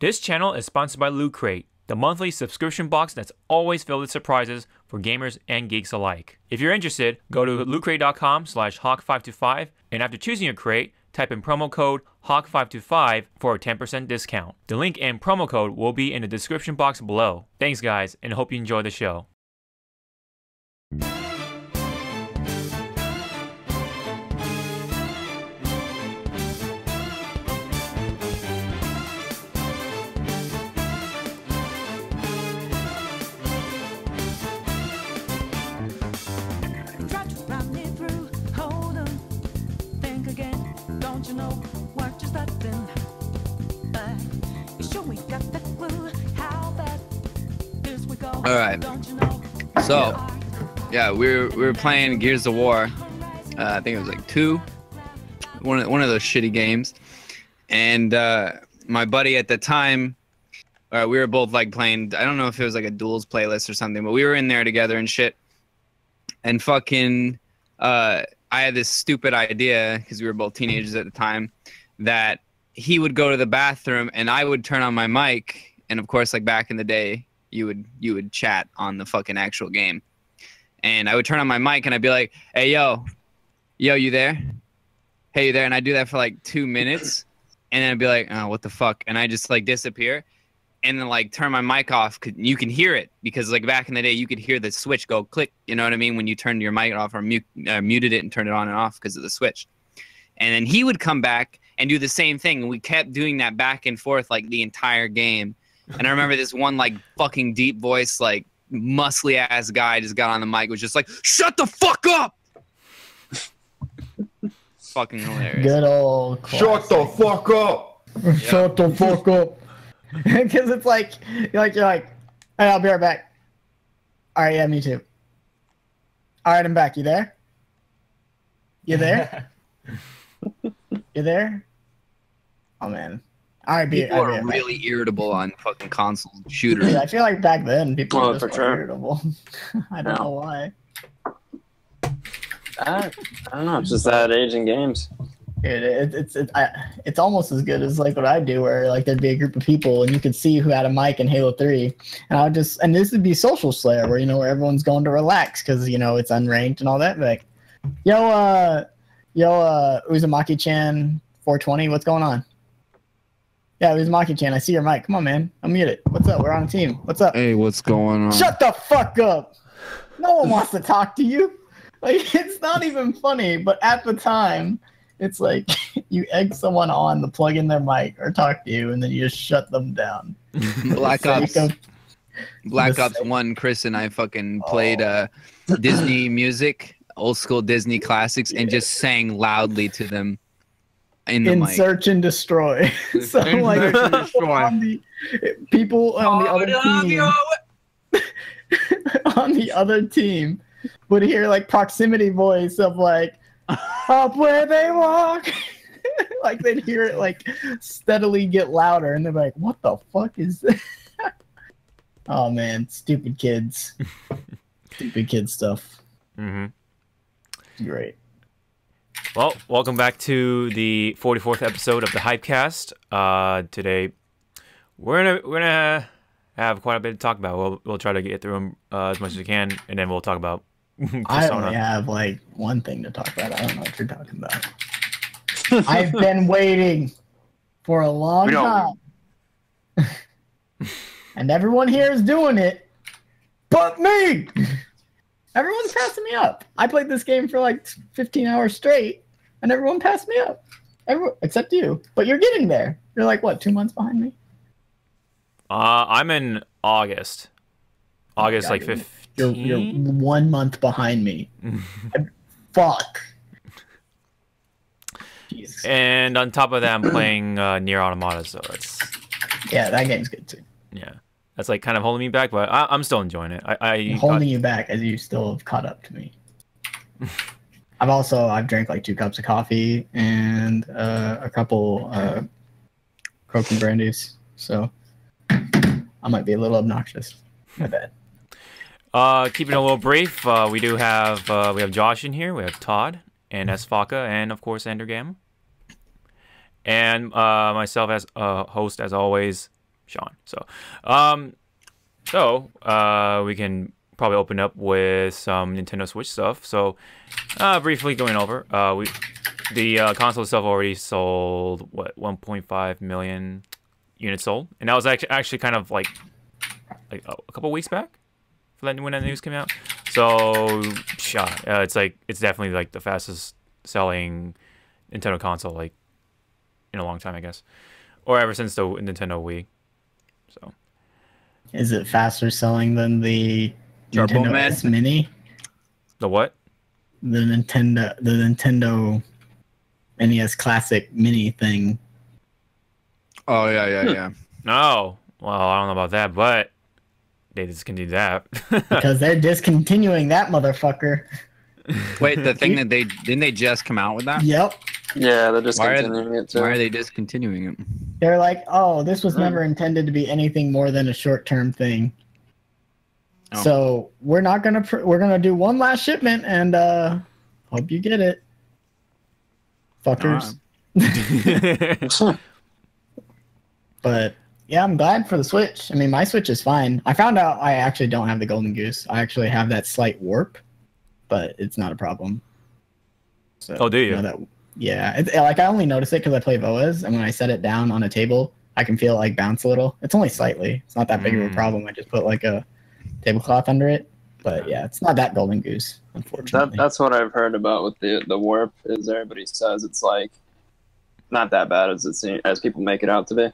This channel is sponsored by Loot Crate, the monthly subscription box that's always filled with surprises for gamers and geeks alike. If you're interested, go to lootcrate.com/hawk525, and after choosing your crate, type in promo code HAWK525 for a 10% discount. The link and promo code will be in the description box below. Thanks guys, and hope you enjoy the show. All right. So, yeah, we were playing Gears of War. I think it was like 2. One of those shitty games. And my buddy at the time, we were both like playing. I don't know if it was like a duels playlist or something, but we were in there together and shit. And fucking, I had this stupid idea because we were both teenagers at the time that he would go to the bathroom and I would turn on my mic. And of course, like back in the day, you would chat on the fucking actual game, and I would turn on my mic and I'd be like, "Hey, yo, you there? Hey, you there?" And I'd do that for like 2 minutes, and then I'd be like, "Oh, what the fuck?" And I just like disappear, and then like turn my mic off. You can hear it because like back in the day, you could hear the switch go click. You know what I mean? When you turned your mic off or muted it and turned it on and off because of the switch. And then he would come back and do the same thing, and we kept doing that back and forth like the entire game. And I remember this one like fucking deep voice, like muscly ass guy just got on the mic, was just like, "Shut the fuck up!" Fucking hilarious. Good old classic. Shut the fuck up! Shut the fuck up. Because it's like, you're like, "Hey, I'll be right back." All right, yeah, me too. All right, I'm back. You there? You there? You there? Oh man. All right, People are really irritable on fucking console shooters. Yeah, I feel like back then people were just for sure. irritable. I don't know why. I don't know. It's just that age in games. It's almost as good as like what I do, where like there'd be a group of people and you could see who had a mic in Halo 3, and this would be Social Slayer, where where everyone's going to relax because it's unranked and all that. Like, yo, Uzumaki-chan 420, what's going on? Yeah, Uzumaki-chan, I see your mic. Come on, man. Unmute it. What's up? We're on a team. What's up? Hey, what's going on? Shut the fuck up! No one wants to talk to you. Like, it's not even funny, but at the time, it's like you egg someone on to plug in their mic or talk to you, and then you just shut them down. Black Ops 1, Chris and I fucking played Disney music, old school Disney classics, and just sang loudly to them. In Search and Destroy. So like people on the other team on the other team would hear like proximity voice of like up where they walk. Like they'd hear it like steadily get louder, and they're like, "What the fuck is this?" Oh man, stupid kids. Stupid kid stuff. Great. Well, welcome back to the 44th episode of the Hypecast. Today, we're gonna have quite a bit to talk about. We'll try to get through them as much as we can, and then we'll talk about Persona. I only have like one thing to talk about. I don't know what you're talking about. I've been waiting for a long time, and everyone here is doing it, but me. Everyone's passing me up. I played this game for like 15 hours straight, and everyone passed me up. Everyone, except you. But you're getting there. You're like, what, 2 months behind me? I'm in August. August, like 15? You're 1 month behind me. Fuck. Jesus. And on top of that, I'm playing Nier Automata, so it's... Yeah, that game's good too. Yeah. That's like kind of holding me back, but I'm still enjoying it. I'm holding you back as you still have caught up to me. I've drank like 2 cups of coffee and a couple Coke and brandies, so I might be a little obnoxious. My bad. Keeping it a little brief, we have Josh in here, we have Todd and Sfaka, and of course Endergam, and myself as host as always, Sean. So, we can probably open up with some Nintendo Switch stuff. So, briefly going over, the console itself already sold 1.5 million units sold, and that was actually kind of like a couple weeks back when that news came out. So, it's definitely like the fastest selling Nintendo console like in a long time, I guess, or ever since the Nintendo Wii. So, is it faster selling than the Turbo Nintendo Man? S Mini? the what? The Nintendo NES Classic Mini thing. Oh yeah. No, well, I don't know about that, but they discontinued that. Because they're discontinuing that motherfucker. Wait, the thing that didn't they just come out with that? Yep. Yeah, they're just continuing it too. Why are they discontinuing it? They're like, oh, this was never intended to be anything more than a short-term thing. Oh. So we're not gonna we're gonna do one last shipment and hope you get it, fuckers. But yeah, I'm glad for the Switch. I mean, my Switch is fine. I found out I actually don't have the Golden Goose. I actually have that slight warp, but it's not a problem. So, Oh, do you? Yeah, like I only notice it because I play Voas, and when I set it down on a table, I can feel it like bounce a little. It's only slightly. It's not that big of a problem. I just put like a tablecloth under it. But yeah, it's not that Golden Goose, unfortunately. That's what I've heard about with the warp. Is everybody says it's like not that bad as people make it out to be.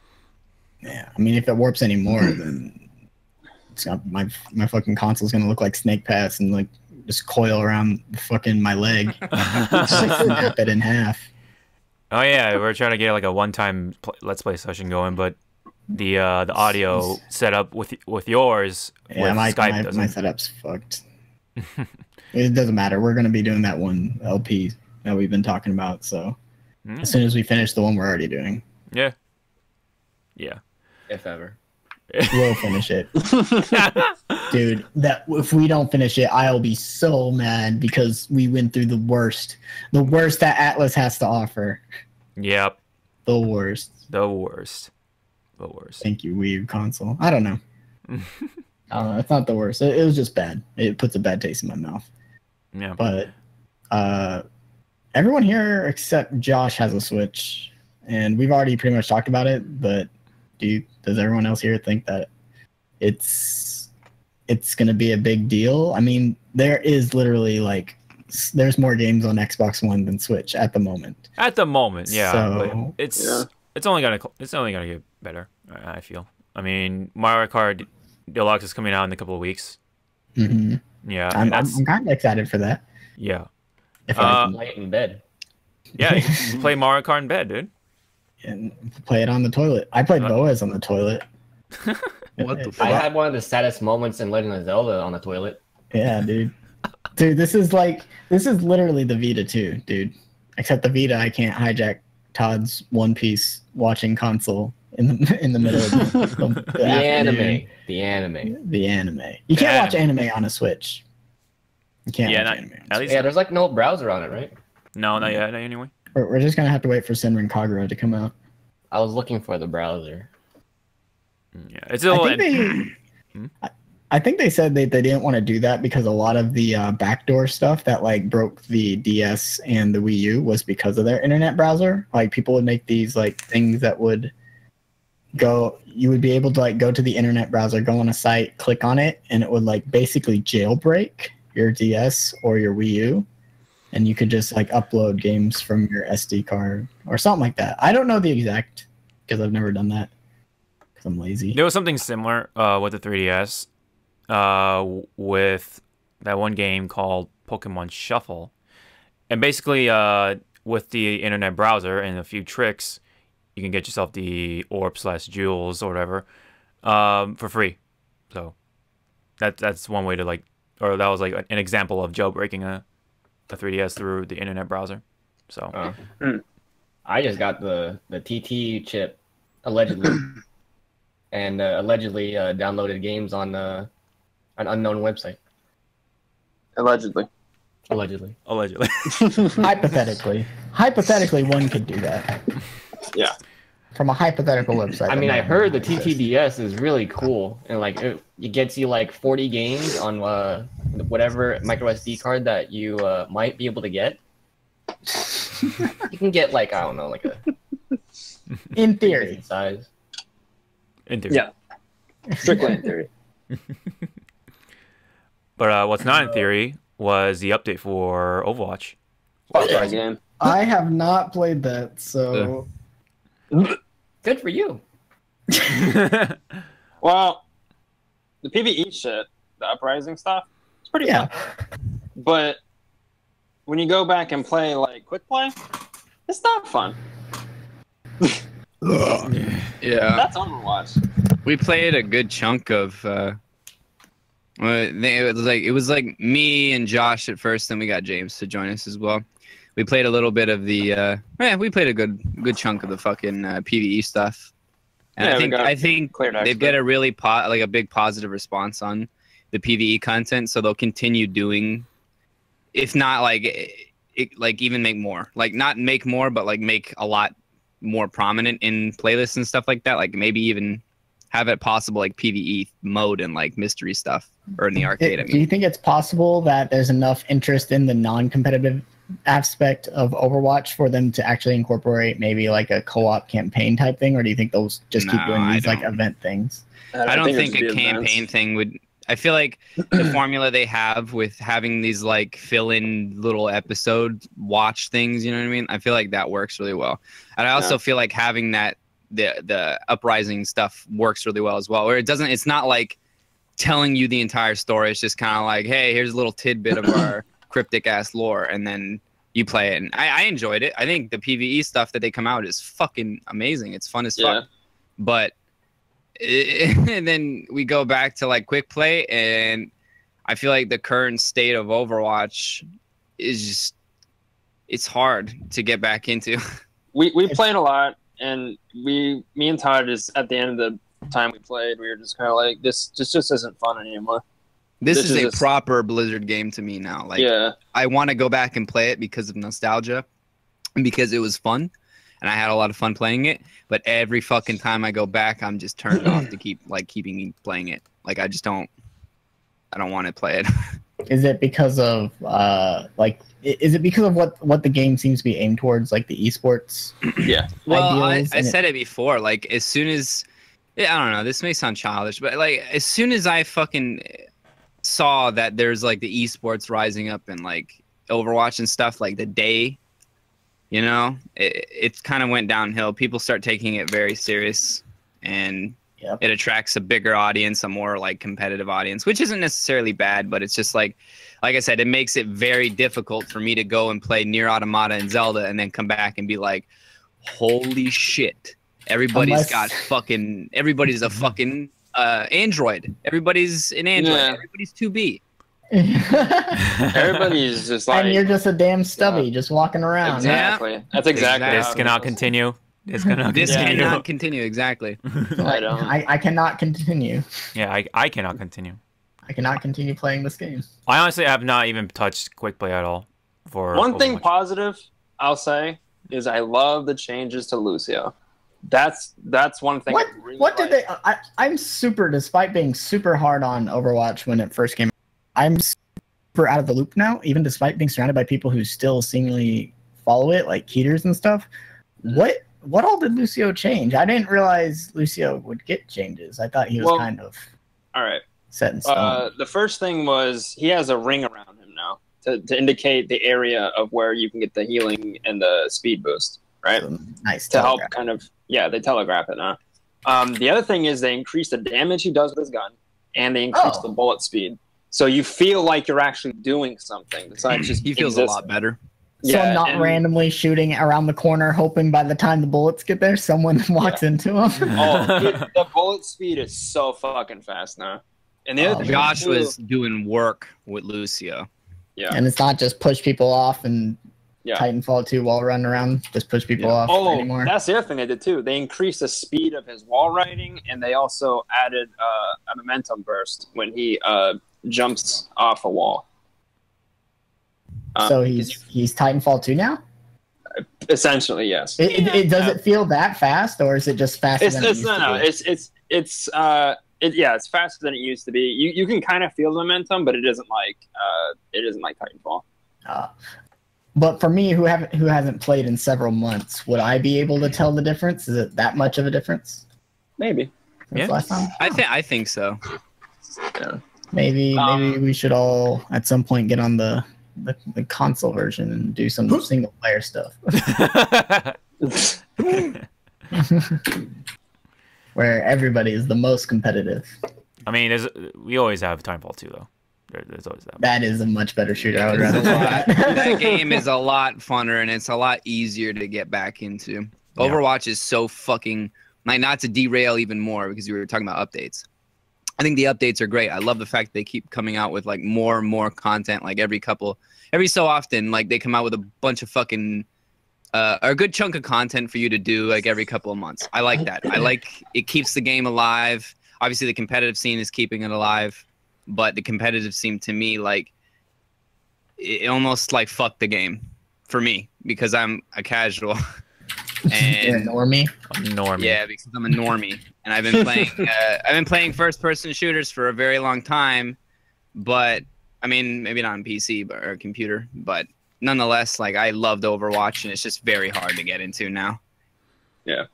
Yeah, I mean, if it warps anymore, then it's not, my fucking console's gonna look like Snake Pass and like just coil around fucking my leg, snap it in half. Oh yeah, we're trying to get like a one-time Let's Play session going, but the audio setup with yours Yeah, with my Skype doesn't. my setup's fucked. It doesn't matter. We're gonna be doing that one LP that we've been talking about. So as soon as we finish the one we're already doing, Yeah. If ever. we'll finish it, dude. That if we don't finish it, I'll be so mad because we went through the worst that Atlas has to offer. Yep. The worst. The worst. Thank you, Wii U console. I don't know. It's not the worst. It was just bad. It puts a bad taste in my mouth. Yeah. But everyone here except Josh has a Switch, and we've already pretty much talked about it. But does everyone else here think that it's going to be a big deal? I mean, there is literally like there's more games on Xbox One than Switch at the moment. At the moment, yeah. So, but it's only gonna get better. I feel. I mean, Mario Kart Deluxe is coming out in a couple of weeks. Mm-hmm. Yeah, I'm kind of excited for that. Yeah. If I can Play it in bed. Yeah, you can play Mario Kart in bed, dude. and play it on the toilet. I played Boas on the toilet. What the I fuck? had one of the saddest moments in Legend of Zelda on the toilet. Yeah, dude. Dude, this is literally the Vita too, dude. Except the Vita, I can't hijack Todd's One Piece watching console in the middle of the Anime. The anime. You can't watch anime on a Switch. You can't watch anime on a at Switch. least. Yeah, there's like no browser on it, right? No, not yet. Anyway. We're just gonna have to wait for Senran Kagura to come out. I was looking for the browser. Yeah, it's a little. I think they said they didn't want to do that because a lot of the backdoor stuff that like broke the DS and the Wii U was because of their internet browser. Like people would make these like things that would you would be able to like go to the internet browser, go on a site, click on it, and it would like basically jailbreak your DS or your Wii U, and you could just like upload games from your SD card or something like that. I don't know the exact because I've never done that because I'm lazy. There was something similar with the 3DS. With that one game called Pokemon Shuffle, and basically with the internet browser and a few tricks, you can get yourself the orb/jewels or whatever for free. So that's one way to like, or that was like an example of jailbreaking a 3DS through the internet browser. So I just got the TT chip allegedly, and allegedly downloaded games on an unknown website. Allegedly. Hypothetically, one could do that. Yeah. from a hypothetical website. I mean, I that heard the exists. TTDS is really cool, and like it gets you like 40 games on whatever micro SD card that you might be able to get. You can get like, I don't know, like a In theory. size. In theory. Yeah. Strictly in theory. But what's not in theory was the update for Overwatch. Fuck that game. I have not played that, so Good for you. Well, the PvE shit, the Uprising stuff, it's pretty yeah. fun. But when you go back and play like quick play, it's not fun. Yeah. That's Overwatch. We played a good chunk of. It was like me and Josh at first, then we got James to join us as well. We played a little bit of the. We played a good chunk of the fucking PVE stuff. And Yeah, I think cleared they've actually. got a really a big positive response on the PVE content, so they'll continue doing, if not like even make more, like not make more, but like make a lot more prominent in playlists and stuff like that. Like maybe even have it possible like PvE mode and like mystery stuff, or in the arcade. Do you think it's possible that there's enough interest in the non-competitive aspect of Overwatch for them to actually incorporate maybe like a co-op campaign type thing, or do you think they'll just keep No, doing these I like don't. event things? I don't think it'd a be campaign events. thing would. I feel like the formula they have with having these like fill-in little episode watch things, you know what I mean? I feel like that works really well. And I also Yeah. feel like having that the Uprising stuff works really well as well. Where it's not like telling you the entire story. It's just kind of like, hey, here's a little tidbit of our cryptic ass lore, and then you play it. And I enjoyed it. I think the PvE stuff that they come out is fucking amazing. It's fun as Yeah. fuck. But and then we go back to like quick play, and I feel like the current state of Overwatch is just, it's hard to get back into. We played a lot, and me and Todd just at the end of the time we played, we were just kind of like, this just isn't fun anymore. This This is is a just- proper Blizzard game to me now. Like, Yeah, I want to go back and play it because of nostalgia and because it was fun, and I had a lot of fun playing it. But every fucking time I go back, I'm just turned off to keeping playing it. Like I don't want to play it. Is it because of is it because of what the game seems to be aimed towards, like the esports? yeah. Well, I ideals, and said it before. Like as soon as, I don't know. This may sound childish, but like as soon as I fucking saw that there's like the esports rising up and like Overwatch and stuff, like the day, you know, it kind of went downhill. People start taking it very serious, and Yep. it attracts a bigger audience, a more like competitive audience, which isn't necessarily bad, but it's just like I said, it makes it very difficult for me to go and play Nier Automata and Zelda and then come back and be like, holy shit, everybody's everybody's a fucking Android. Everybody's an Android. Yeah. Everybody's 2B. Everybody's just like, and you're just a damn stubby just walking around. exactly. That's exactly. Exactly. This how it cannot goes. continue. This cannot This continue. cannot continue. Exactly. I don't. I cannot continue. Yeah, I cannot continue. I cannot continue playing this game. I honestly have not even touched quick play at all. For One thing Overwatch. positive I'll say is I love the changes to Lucio. That's one thing. What I really what did like. they? I'm super, despite being super hard on Overwatch when it first came out, I'm super out of the loop now, even despite being surrounded by people who still seemingly follow it, like Keeters and stuff. What all did Lucio change? I didn't realize Lucio would get changes. I thought he was Well, kind of All right. set in stone. The first thing was he has a ring around him now to indicate the area of where you can get the healing and the speed boost, right? Nice To help telegraph. kind of, they telegraph it now. The other thing is they increase the damage he does with his gun, and they increase the bullet speed. So you feel like you're actually doing something besides just He feels a existing. lot better. So I'm not and- randomly shooting around the corner, hoping by the time the bullets get there, someone walks into them. Oh, dude, the bullet speed is so fucking fast now. And the other thing Josh too- was doing work with Lucio. yeah. And it's not just push people off and Yeah. Titanfall 2 while running around, just push people off Oh, anymore. that's the other thing they did too. They increased the speed of his wall riding, and they also added a momentum burst when he jumps off a wall. So he's Titanfall 2 now? Essentially, yes. Does it feel that fast, or is it just faster than it used to be? It's faster than it used to be. You can kind of feel the momentum, but it isn't like Titanfall. But for me, who hasn't played in several months, would I be able to tell the difference? Is it that much of a difference? Maybe. Yeah. Last time? I think so. Yeah. Maybe we should all at some point get on the console version and do some single player stuff. Where everybody is the most competitive. I mean, we always have Timefall 2 though. There's always that. That is a much better shooter. I would rather play that. That game is a lot funner and it's a lot easier to get back into. Yeah. Overwatch is so fucking, like, not to derail even more because you were talking about updates. I think the updates are great. I love the fact they keep coming out with like more and more content, like every so often, like they come out with a bunch of fucking a good chunk of content for you to do like every couple of months. I like that. I like it keeps the game alive. Obviously the competitive scene is keeping it alive, but the competitive scene to me, like, it almost like fucked the game for me because I'm a casual. And You're a normie? Yeah, because I'm a normie, and I've been playing first-person shooters for a very long time. But I mean, maybe not on PC or computer, but nonetheless, like, I loved Overwatch, and it's just very hard to get into now. Yeah.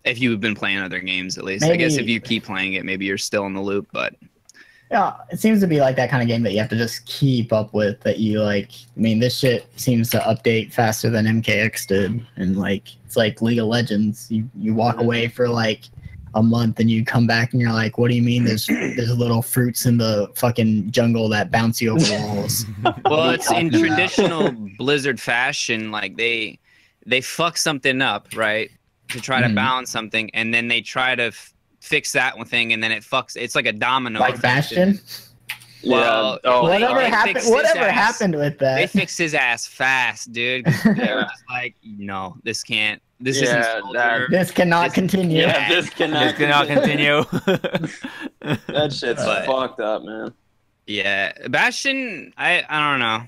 If you've been playing other games, at least. I guess if you keep playing it, maybe you're still in the loop. But yeah, it seems to be like that kind of game that you have to just keep up with. That you like. I mean, this shit seems to update faster than MKX did, and like it's like League of Legends. You walk away for like a month, and you come back, and you're like, "What do you mean? There's little fruits in the fucking jungle that bounce you over walls." Well, it's in traditional Blizzard fashion. Like they fuck something up, right, to try to balance something, and then they try to fix that one thing, and then it fucks. It's like a domino. Like Bastion. Well, whatever happened with that? They fixed his ass fast, dude. They were just like, no, this can't. This isn't. This cannot continue. Yeah, this cannot continue. That shit's fucked up, man. Yeah, Bastion. I don't know.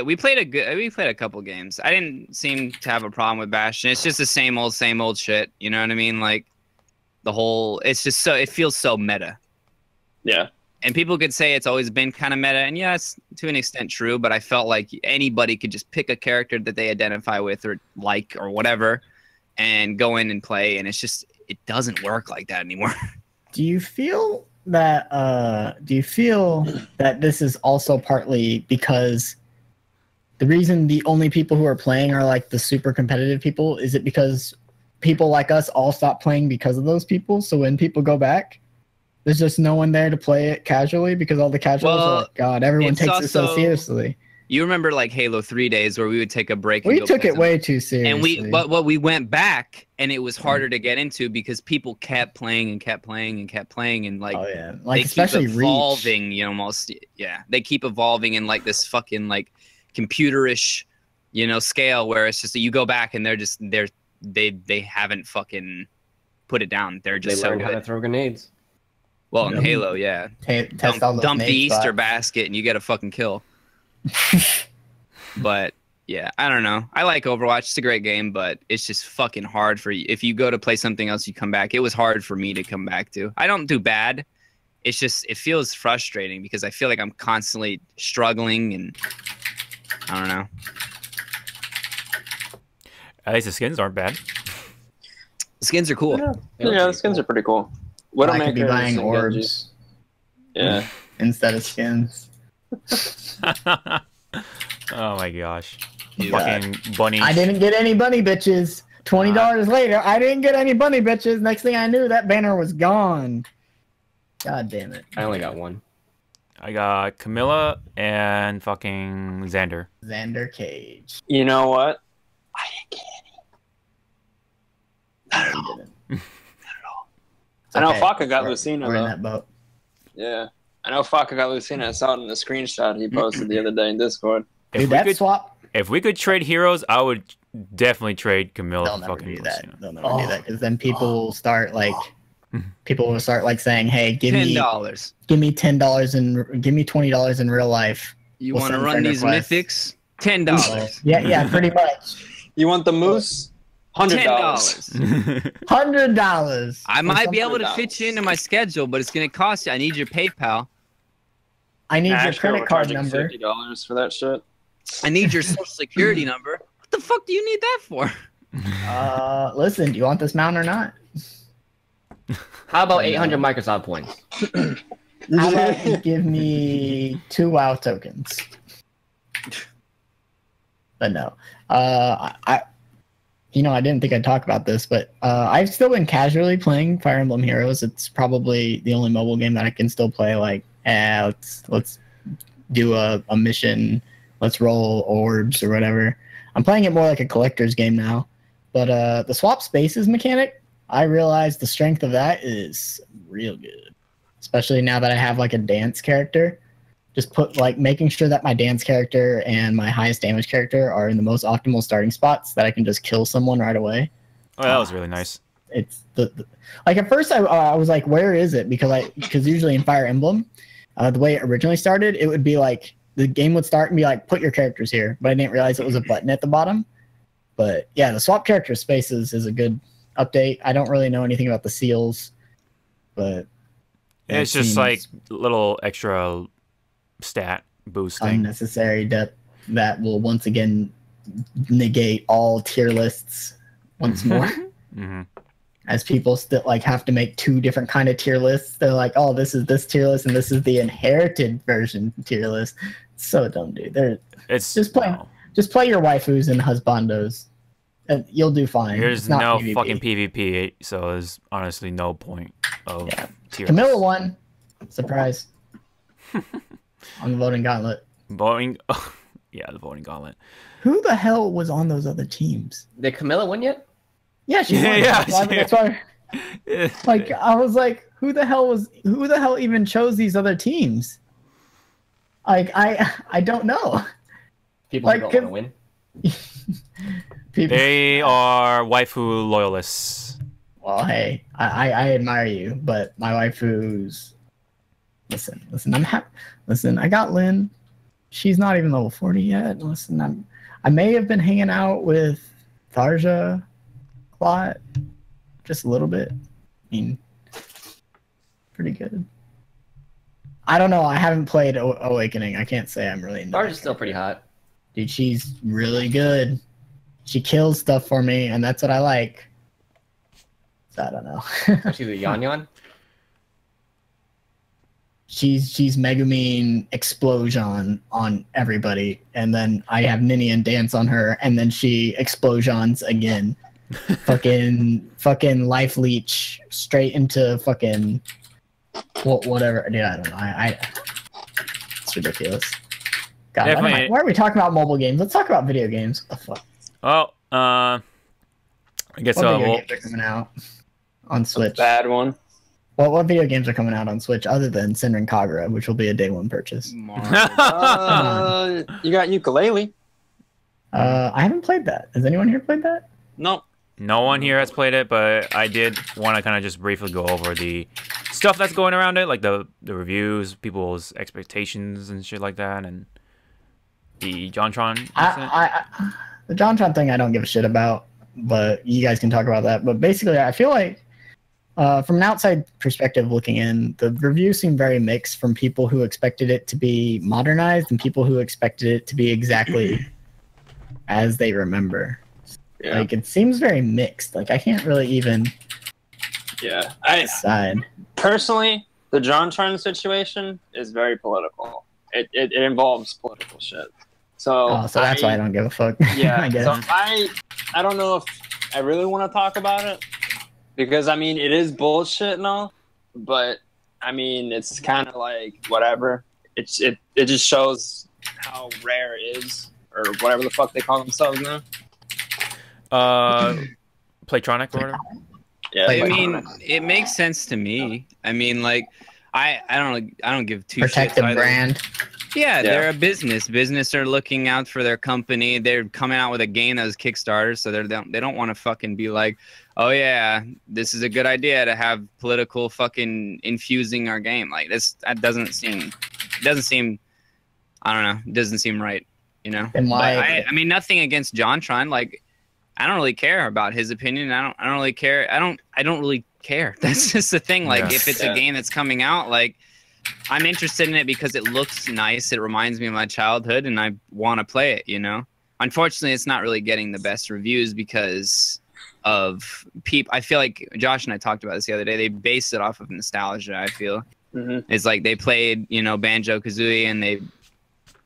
We played a couple games. I didn't seem to have a problem with Bastion. It's just the same old shit. You know what I mean? Like the whole. It's just so. It feels so meta. Yeah. And people could say it's always been kind of meta, and yes, to an extent true, but I felt like anybody could just pick a character that they identify with or like or whatever and go in and play, and it's just, it doesn't work like that anymore. Do you feel that this is also partly because the reason the only people who are playing are like the super competitive people? Is it because people like us all stop playing because of those people? So when people go back, there's just no one there to play it casually because all the casuals are like, God, everyone takes it so seriously. You remember like Halo 3 days where we would take a break. We took it way too seriously. And we went back and it was harder to get into because people kept playing and kept playing and kept playing and like, like especially keep evolving, you know, almost, they keep evolving in like this fucking like computerish, you know, scale where it's just that you go back and they haven't fucking put it down. They're just so good. How to throw grenades. Well, in Halo, yeah. Dump the Easter basket and you get a fucking kill. But yeah, I don't know. I like Overwatch. It's a great game, but it's just fucking hard for you. If you go to play something else, you come back. It was hard for me to come back to. I don't do bad. It's just, it feels frustrating because I feel like I'm constantly struggling and I don't know. At least the skins aren't bad. The skins are cool. Yeah, the skins are pretty cool. I could be buying orbs. Yeah. Instead of skins. Oh my gosh. God. Fucking bunny. I didn't get any bunny bitches. $20 later, I didn't get any bunny bitches. Next thing I knew, that banner was gone. God damn it. I only got one. I got Camilla and fucking Xander. Xander Cage. You know what? I didn't get any. No, you didn't. I know Sfaka got Lucina, We're in though. that boat. Yeah. I know Sfaka got Lucina. I saw it in the screenshot he posted the other day in Discord. Dude, that swap. If we could trade heroes, I would definitely trade Camilla. They'll never fucking do that. Lucina. They'll never do that because then people will start like, saying, "Hey, give me $10. Give me $10 and give me $20 in real life. You We'll want to send run friend these requests." mythics? $10. Yeah, pretty much. You want the moose? $100. $100. I might be able to $100. fit you into my schedule, but it's gonna cost you. I need your PayPal. I need your Actually, credit we're card charging number. $50 for that shit. I need your social security number. What the fuck do you need that for? Listen, do you want this mount or not? How about 800 Microsoft points? How about you give me 2 WoW tokens? But no, I didn't think I'd talk about this, but I've still been casually playing Fire Emblem Heroes. It's probably the only mobile game that I can still play. Like, let's do a mission, let's roll orbs or whatever. I'm playing it more like a collector's game now. But the swap spaces mechanic, I realize the strength of that is real good, especially now that I have like a dance character. Just making sure that my dance character and my highest damage character are in the most optimal starting spots that I can just kill someone right away. Oh, that was really nice. It's like at first I was like, where is it? Because usually in Fire Emblem, the way it originally started, it would be like the game would start and be like, put your characters here, but I didn't realize it was a button at the bottom. But yeah, the swap character spaces is a good update. I don't really know anything about the seals, but It's just like little extra stat boosting. Unnecessary that will once again negate all tier lists once more. Mm-hmm. As people still like have to make 2 different kind of tier lists. They're like, oh, this is this tier list and this is the inherited version tier list. So dumb, dude. It's just play your waifus and husbandos, and you'll do fine. There's no PvP. Fucking PvP, so there's honestly no point of tier. Camilla won. Surprise. On the voting gauntlet. Yeah, the voting gauntlet. Who the hell was on those other teams? Did Camilla win yet? Yeah, she won. That's why. Like, I was like, who the hell even chose these other teams? Like, I don't know. People who don't want to win. They are waifu loyalists. Well, hey, I admire you, but my waifus. Listen, I got Lynn. She's not even level 40 yet. Listen, I may have been hanging out with Tharja a lot, just a little bit. I mean, pretty good. I don't know. I haven't played Awakening. I can't say I'm really into Tharja's still pretty hot. Dude, she's really good. She kills stuff for me, and that's what I like. So I don't know. Actually, the Yon Yon. She's Megumin explosion on everybody, and then I have Ninian dance on her, and then she explosions again. fucking life leech straight into fucking whatever. Dude, I don't know. It's ridiculous. God, why are we talking about mobile games? Let's talk about video games. What the fuck? Oh, I guess what video games are coming out on Switch? Bad one. Well, what video games are coming out on Switch other than Senran Kagura, which will be a day 1 purchase? You got Ukulele. I haven't played that. Has anyone here played that? No. No one here has played it, but I did want to kind of just briefly go over the stuff that's going around it, like the reviews, people's expectations and shit like that, and the JonTron incident. The JonTron thing I don't give a shit about, but you guys can talk about that. But basically, I feel like from an outside perspective looking in, the reviews seem very mixed from people who expected it to be modernized and people who expected it to be exactly as they remember. Yeah. Like, it seems very mixed. Like, I can't really even decide. Personally, the JonTron situation is very political. It involves political shit. So that's why I don't give a fuck. Yeah. I guess. So I don't know if I really want to talk about it. Because, I mean, it is bullshit and all, but, I mean, it's kind of like, whatever. It just shows how rare it is, or whatever the fuck they call themselves now. Playtronic or whatever? Yeah, I mean, it makes sense to me. I mean, like, I don't give two shits. Protect the brand. Yeah, they're a business. Business are looking out for their company. They're coming out with a game that was Kickstarter, so they don't want to fucking be like, oh yeah, this is a good idea to have political fucking infusing our game. Like that doesn't seem, I don't know, it doesn't seem right. you know. And But like, I mean, nothing against JonTron. Like, I don't really care about his opinion. I don't really care. I don't really care. That's just the thing. Like, if it's a game that's coming out, like, I'm interested in it because it looks nice. It reminds me of my childhood, and I want to play it. You know. Unfortunately, it's not really getting the best reviews because of people. I feel like Josh and I talked about this the other day. They based it off of nostalgia. I feel it's like they played, you know, Banjo-Kazooie, and they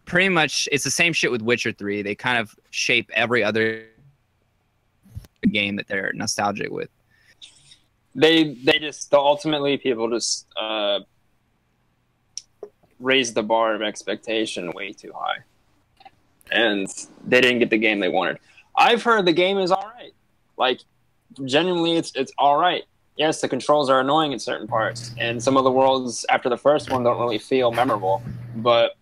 pretty much it's the same shit with Witcher 3. They kind of shape every other game that they're nostalgic with. They just ultimately people just raised the bar of expectation way too high, and they didn't get the game they wanted. I've heard the game is all right. Like, genuinely, it's all right. Yes, the controls are annoying in certain parts, and some of the worlds after the first one don't really feel memorable. But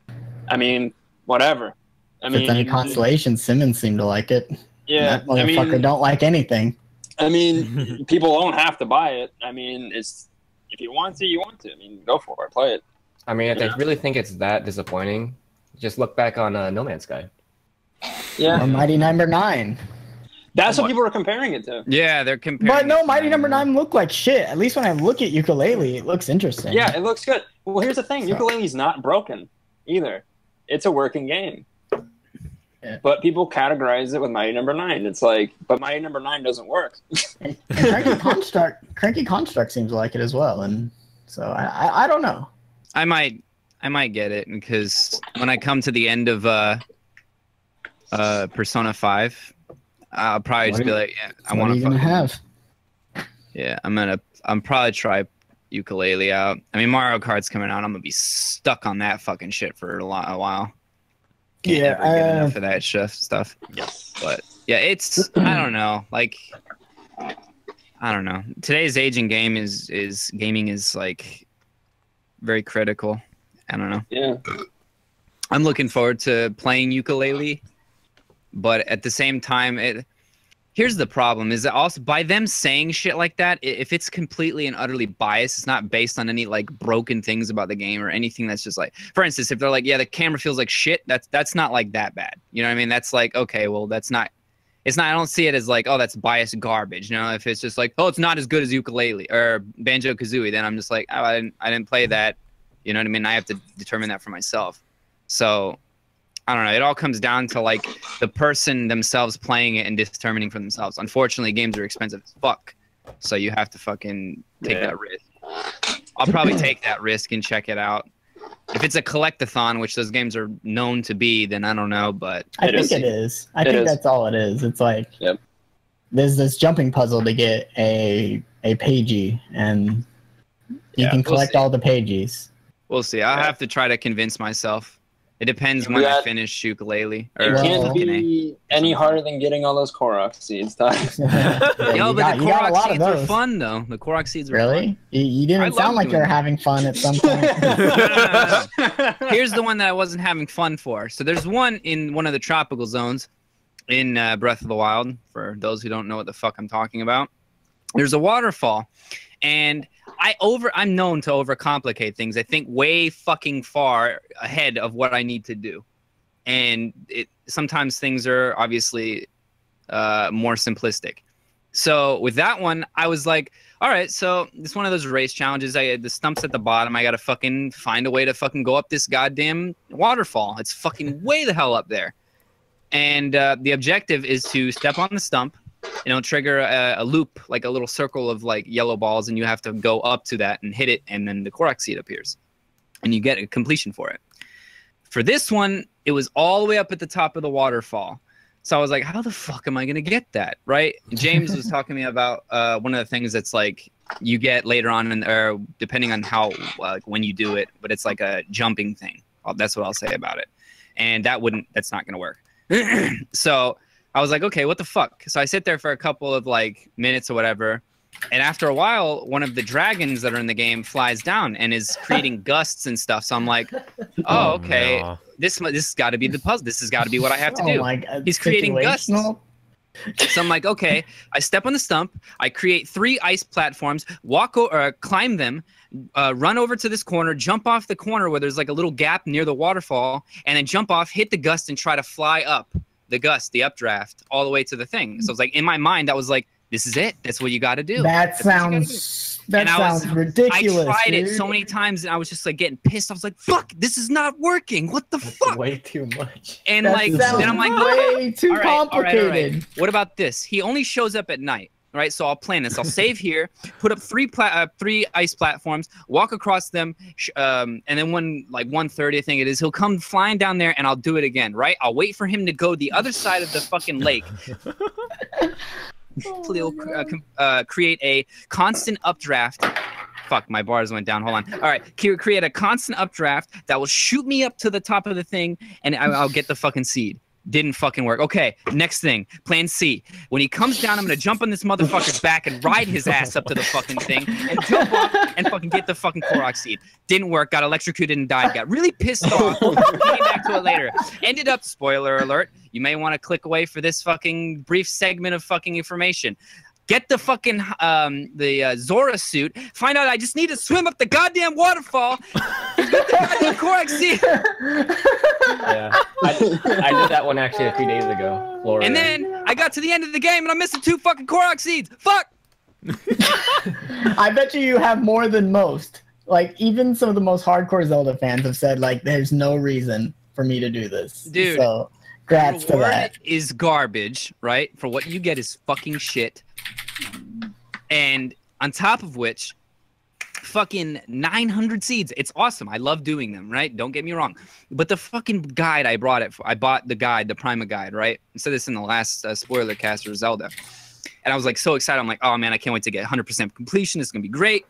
I mean, whatever. if it's any consolation, Simmons seemed to like it. Yeah, That motherfucker don't like anything. I mean, people don't have to buy it. I mean, it's if you want to, you want to. I mean, go for it, play it. I mean, if they really think it's that disappointing, just look back on No Man's Sky. Yeah, Or Mighty Number 9. that's what people are comparing it to. Yeah, they're comparing. But no, it to Mighty Number 9 looked like shit. At least when I look at Ukulele, it looks interesting. Yeah, it looks good. Well, here's the thing: Ukulele's not broken either. It's a working game. Yeah. But people categorize it with Mighty Number 9. It's like, but Mighty Number 9 doesn't work. And Cranky Construct seems to like it as well, and so I don't know. I might get it because when I come to the end of Persona 5, I'll probably just be like, yeah, I want to. What are you gonna have? Yeah, I'm probably try Ukulele out. I mean, Mario Kart's coming out. I'm gonna be stuck on that fucking shit for a while. Can't ever get enough of that stuff. Yes. But yeah, it's I don't know. Like, I don't know. Today's age in gaming is like very critical. I don't know. Yeah. I'm looking forward to playing ukulele, but at the same time, here's the problem: is that also by them saying shit like that, if it's completely and utterly biased, it's not based on any like broken things about the game or anything. That's just like, for instance, if they're like, yeah, the camera feels like shit, that's not like that bad. You know what I mean? That's like, okay, well, that's not. It's not. I don't see it as like, oh, that's biased garbage. You know, if it's just like, oh, it's not as good as ukulele or Banjo-Kazooie, then I'm just like, oh, I didn't play that. You know what I mean? I have to determine that for myself. So I don't know. It all comes down to like the person themselves playing it and determining for themselves. Unfortunately, games are expensive as fuck, so you have to fucking take that risk. I'll probably take that risk and check it out. If it's a collectathon, which those games are known to be, then I don't know. But I think it is. I think that's all it is. It's like there's this jumping puzzle to get a pagey, and you can collect all the pages. We'll see. I'll have to try to convince myself. It depends when I finish ukulele. It can't be any harder than getting all those Korok seeds. Yo, but the Korok seeds are fun, though. The Korok seeds are fun. You didn't sound like you're having fun at some point. No. Here's the one that I wasn't having fun for. So there's one in one of the tropical zones in Breath of the Wild, for those who don't know what the fuck I'm talking about. There's a waterfall, and I'm known to overcomplicate things. I think way fucking far ahead of what I need to do. And sometimes things are obviously more simplistic. So with that one, I was like, all right, so it's one of those race challenges. The stump's at the bottom. I got to fucking find a way to fucking go up this goddamn waterfall. It's fucking way the hell up there. And the objective is to step on the stump, and it'll trigger a loop, like a little circle of like yellow balls, and you have to go up to that and hit it, and then the Korok seed appears, and you get a completion for it. For this one, it was all the way up at the top of the waterfall. So I was like, how the fuck am I going to get that, right? And James was talking to me about one of the things that's like you get later on, or depending on how when you do it, but it's like a jumping thing. That's what I'll say about it. And that's not going to work. So I was like, okay, what the fuck? So I sit there for a couple of like minutes or whatever, and after a while, one of the dragons that are in the game flies down and is creating gusts and stuff. So I'm like, oh, okay, this has got to be the puzzle. This has got to be what I have to do. My God. He's creating gusts. So I'm like, okay, I step on the stump, I create 3 ice platforms, climb them, run over to this corner, jump off the corner where there's like a little gap near the waterfall, and then jump off, hit the gust, and try to fly up the gust, the updraft, all the way to the thing. So I was like, in my mind, I was like, this is it. That's what you got to do. That sounds ridiculous. I tried dude. it so many times, and I was just like getting pissed. I was like, fuck, this is not working. What the fuck? Way too much. And That like, sounds then I'm like, way too complicated. What about this? He only shows up at night. Right, so I'll plan this. I'll save here, put up 3 ice platforms, walk across them, and then when like 1:30, I think it is, he'll come flying down there, and I'll do it again. Right, I'll wait for him to go the other side of the fucking lake. He'll create a constant updraft. Fuck, my bars went down. Hold on. All right, create a constant updraft that will shoot me up to the top of the thing, and I'll get the fucking seed. Didn't fucking work. Okay, next thing. Plan C. When he comes down, I'm gonna jump on this motherfucker's back and ride his ass up to the fucking thing and jump off and fucking get the fucking Korok seed. Didn't work. Got electrocuted and died. Got really pissed off. Came back to it later. Ended up, spoiler alert, you may want to click away for this fucking brief segment of fucking information. Get the fucking Zora suit. Find out I just need to swim up the goddamn waterfall. Get the goddamn Korok seed. Yeah, I did that one actually a few days ago. Florida. And then I got to the end of the game and I missed the 2 fucking Korok seeds. Fuck. I bet you have more than most. Like, even some of the most hardcore Zelda fans have said, like, there's no reason for me to do this. Dude, so, congrats to that. Is garbage, right? For what you get is fucking shit. And on top of which, fucking 900 seeds. It's awesome. I love doing them, right? Don't get me wrong. But the fucking guide I bought the guide, the Prima guide, right? I said this in the last spoiler cast for Zelda. And I was like so excited. I'm like, oh man, I can't wait to get 100% completion. It's going to be great.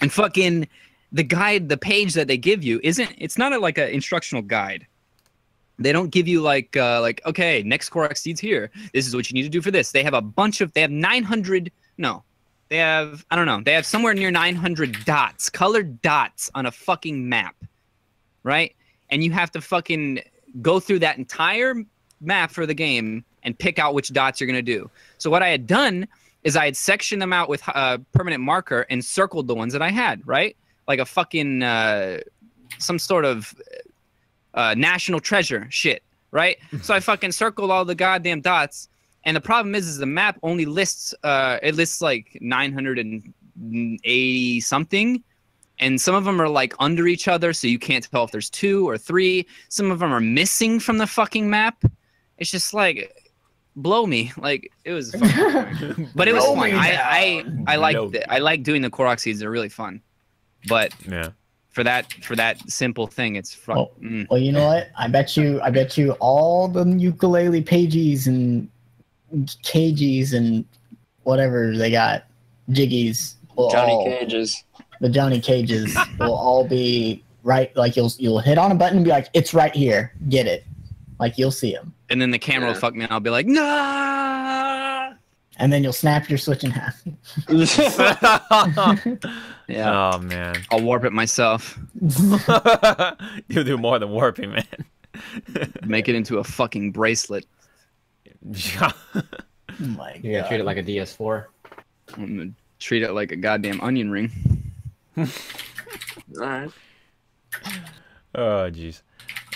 And fucking the guide, the page that they give you it's not like an instructional guide. They don't give you like, okay, next Korok seed's here. This is what you need to do for this. They have 900, no. They have, I don't know, they have somewhere near 900 dots, colored dots on a fucking map, right? And you have to fucking go through that entire map for the game and pick out which dots you're going to do. So what I had done is I had sectioned them out with a permanent marker and circled the ones that I had, right? Like a fucking, some sort of national treasure shit, right? So I fucking circled all the goddamn dots. And the problem is the map only lists, it lists like 980 something. And some of them are like under each other, so you can't tell if there's 2 or 3. Some of them are missing from the fucking map. It's just like, blow me. Like, it was fucking but it was fun. I like doing the Korok seeds. They're really fun. But yeah. For that simple thing, it's fun. Well, you know what? I bet you all the ukulele pages and cages and whatever they got, jiggies, Cages. The Johnny Cages will all be right. Like you'll hit on a button and be like, it's right here, get it. Like you'll see them. And then the camera will fuck me and I'll be like, nah. And then you'll snap your Switch in half. Yeah. Oh man. I'll warp it myself. You'll do more than warping, man. Make it into a fucking bracelet. Oh my God. You're gonna treat it like a DS4. I'm gonna treat it like a goddamn onion ring. Alright. Oh jeez.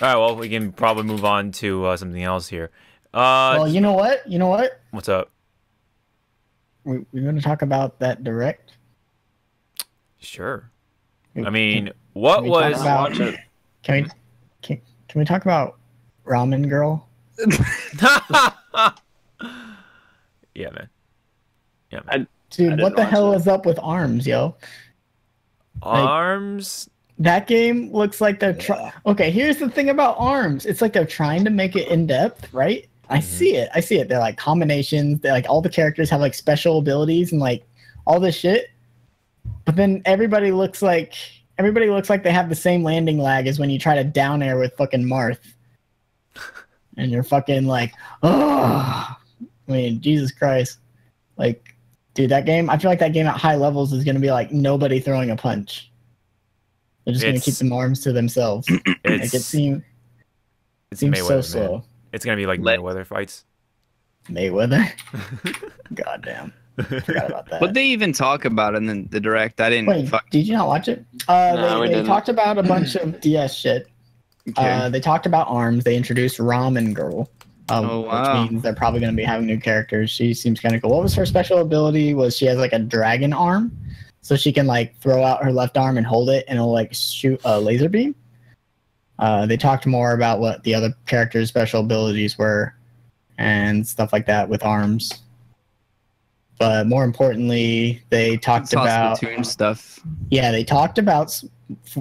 Alright, well we can probably move on to something else here. Well, you know what? What's up? We're going to talk about that direct. Sure. I mean, what was? Can we talk about Ramen Girl? Yeah, man. Yeah, man. Dude, what the hell is up with ARMS, yo? ARMS? That game looks like they're okay, here's the thing about ARMS. It's like they're trying to make it in-depth, right? I see it. They're like combinations. They're like all the characters have like special abilities and like all this shit. But then everybody looks like they have the same landing lag as when you try to down air with fucking Marth. And you're fucking like, oh, I mean, Jesus Christ. Like, dude, that game, I feel like that game at high levels is going to be like nobody throwing a punch. They're just going to keep the arms to themselves. It seems so slow. It's gonna be like Lit. Mayweather fights. Mayweather. Goddamn. Forgot about that. What they even talk about in the direct? I didn't. Wait, did you not watch it? No, we They didn't. talked about a bunch of DS shit. Okay. They talked about arms. They introduced Ramen Girl. Oh, wow. Which means they're probably going to be having new characters. She seems kind of cool. What was her special ability? Was she has like a dragon arm, so she can like throw out her left arm and hold it, and it'll like shoot a laser beam. They talked more about what the other characters' special abilities were, and stuff like that with arms. But more importantly, they talked about Splatoon stuff. Yeah, they talked about,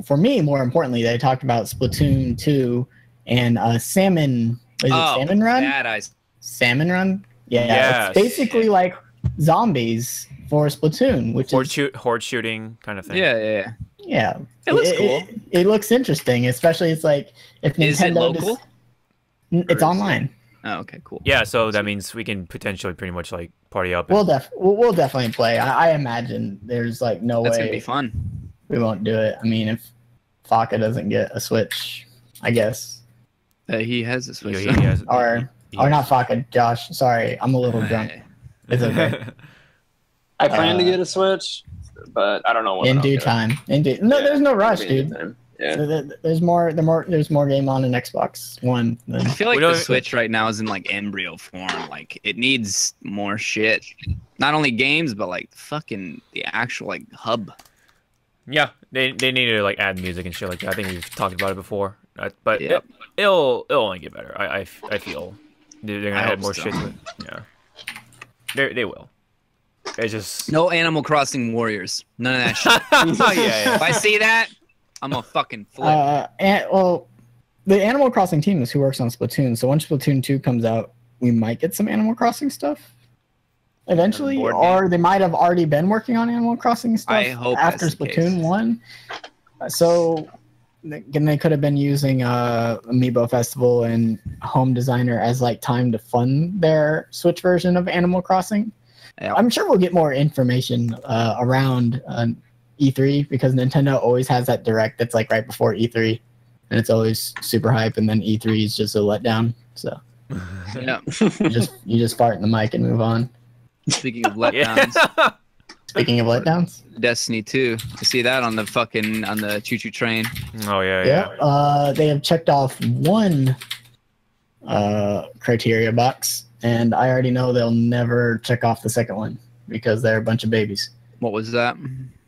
for me, more importantly, they talked about Splatoon 2 and Salmon. Is it Salmon Run? Salmon Run? Yeah, Yes. it's basically like zombies for Splatoon, which Horde shooting kind of thing. yeah. It looks cool. It looks interesting, especially it's like if Nintendo Is it local? It's online. Oh, okay, cool. Yeah, so that means we can potentially pretty much like party up. We'll definitely play. I imagine there's like no That's way gonna be fun. we won't do it. I mean, if Sfaka doesn't get a Switch, I guess. He has a Switch. He has- Or not Sfaka, Josh. Sorry, I'm a little drunk. It's okay. I plan to get a Switch, but I don't know when. In I'll due get it. time. No, Yeah, there's no rush, maybe dude. anytime. Yeah. There's more game on an Xbox One than I feel like We the don't- Switch right now is in like embryo form. Like it needs more shit. Not only games, but like fucking the actual like hub. Yeah, they need to like add music and shit like that. I think we've talked about it before, but Yep. it'll only get better. I feel they're gonna I add hope more so. shit to it. Yeah, they will. It's just No Animal Crossing Warriors. None of that shit. yeah. If I see that, I'm a fucking flip. The Animal Crossing team is who works on Splatoon. So once Splatoon 2 comes out, we might get some Animal Crossing stuff eventually, Board or they might have already been working on Animal Crossing stuff I hope after that's the Splatoon case. 1. So again, they could have been using Amiibo Festival and Home Designer as like time to fund their Switch version of Animal Crossing. Yeah. I'm sure we'll get more information around E3 because Nintendo always has that direct that's like right before E3, and it's always super hype, and then E3 is just a letdown. So Yeah. you just fart in the mic and move on. Speaking of letdowns, Yeah. Speaking of letdowns, Destiny 2. I see that on the choo-choo train. Oh yeah. they have checked off one criteria box, and I already know they'll never check off the second one because they're a bunch of babies. What was that?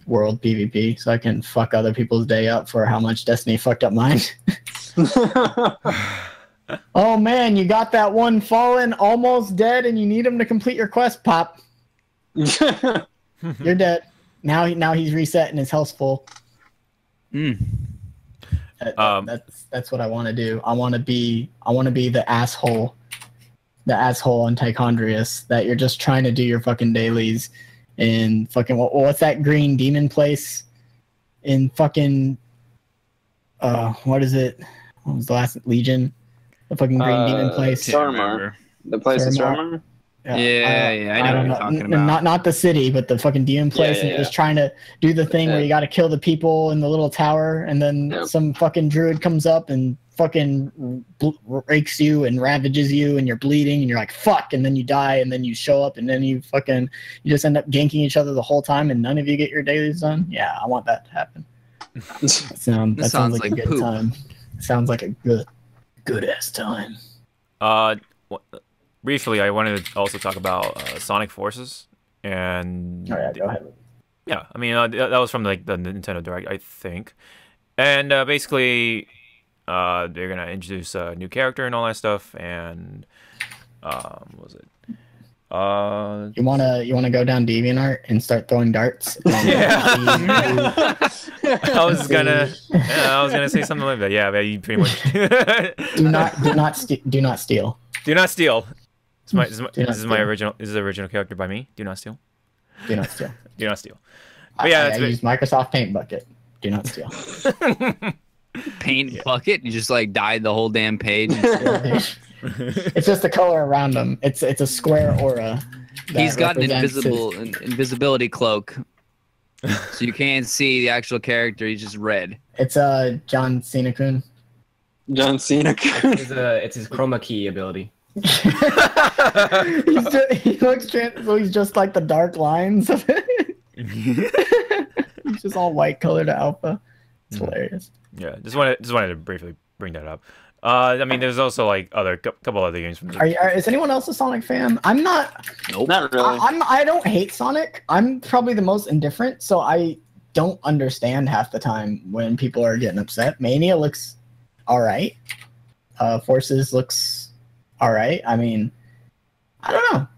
World PvP, so I can fuck other people's day up for how much Destiny fucked up mine. Oh man, you got that one fallen, almost dead, and you need him to complete your quest. Pop, you're dead. Now he's reset and his health's full. That's what I want to do. I want to be the asshole on Tychondrius that you're just trying to do your fucking dailies in fucking what's that green demon place in fucking what is it? What was the last Legion? The fucking green demon place. Stormar. The place in Stormar? Yeah, I know what you're talking about. Not the city, but the fucking demon place. And you're just trying to do the thing where you got to kill the people in the little tower, and then some fucking druid comes up and fucking rakes you and ravages you, and you're bleeding, and you're like fuck, and then you die, and then you show up, and then you just end up ganking each other the whole time, and none of you get your dailies done. Yeah, I want that to happen. That sounds like a good poop. time. Sounds like a good ass time. Briefly, I wanted to also talk about Sonic Forces, and Oh yeah, go ahead. yeah, I mean that was from like the Nintendo Direct, I think, and basically they're gonna introduce a new character and all that stuff, and what was it? You wanna go down DeviantArt and start throwing darts? Yeah. I was gonna say something like that. Yeah, but you pretty much do not steal. do not steal. This is steal. my original. This is the original character by me. Do not steal. Do not steal. Do not steal. But yeah, I that's use Microsoft Paint Bucket. Do not steal. Paint bucket? You just like dyed the whole damn page. It's just the color around them. It's a square aura. that He's got an represents invisibility cloak. So you can't see the actual character, he's just red. It's John Cena-kun. John Cena. It's his chroma key ability. He's just like the dark lines of it. He's just all white colored alpha. It's hilarious. Yeah, just wanted to briefly bring that up. I mean, there's also like couple other games from. Is anyone else a Sonic fan? I'm not. Nope. Not really. I don't hate Sonic. I'm probably the most indifferent, so I don't understand half the time when people are getting upset. Mania looks all right. Forces looks all right. I mean, I don't know.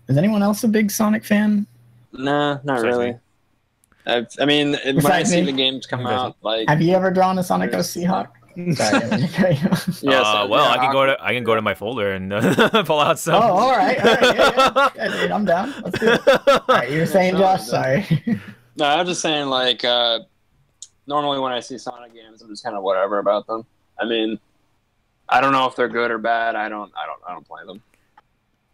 Is anyone else a big Sonic fan? Nah, not really. I mean, when I see the games come out, like, have you ever drawn a Sonic OC Hawk? Sorry, yes. Well, I can go to my folder and pull out some. Oh, all right, yeah, dude, I'm down. Let's do it. All right, you're saying, Josh? Sorry. No, I'm just saying, like, normally when I see Sonic games, I'm just kind of whatever about them. I mean, I don't know if they're good or bad. I don't play them.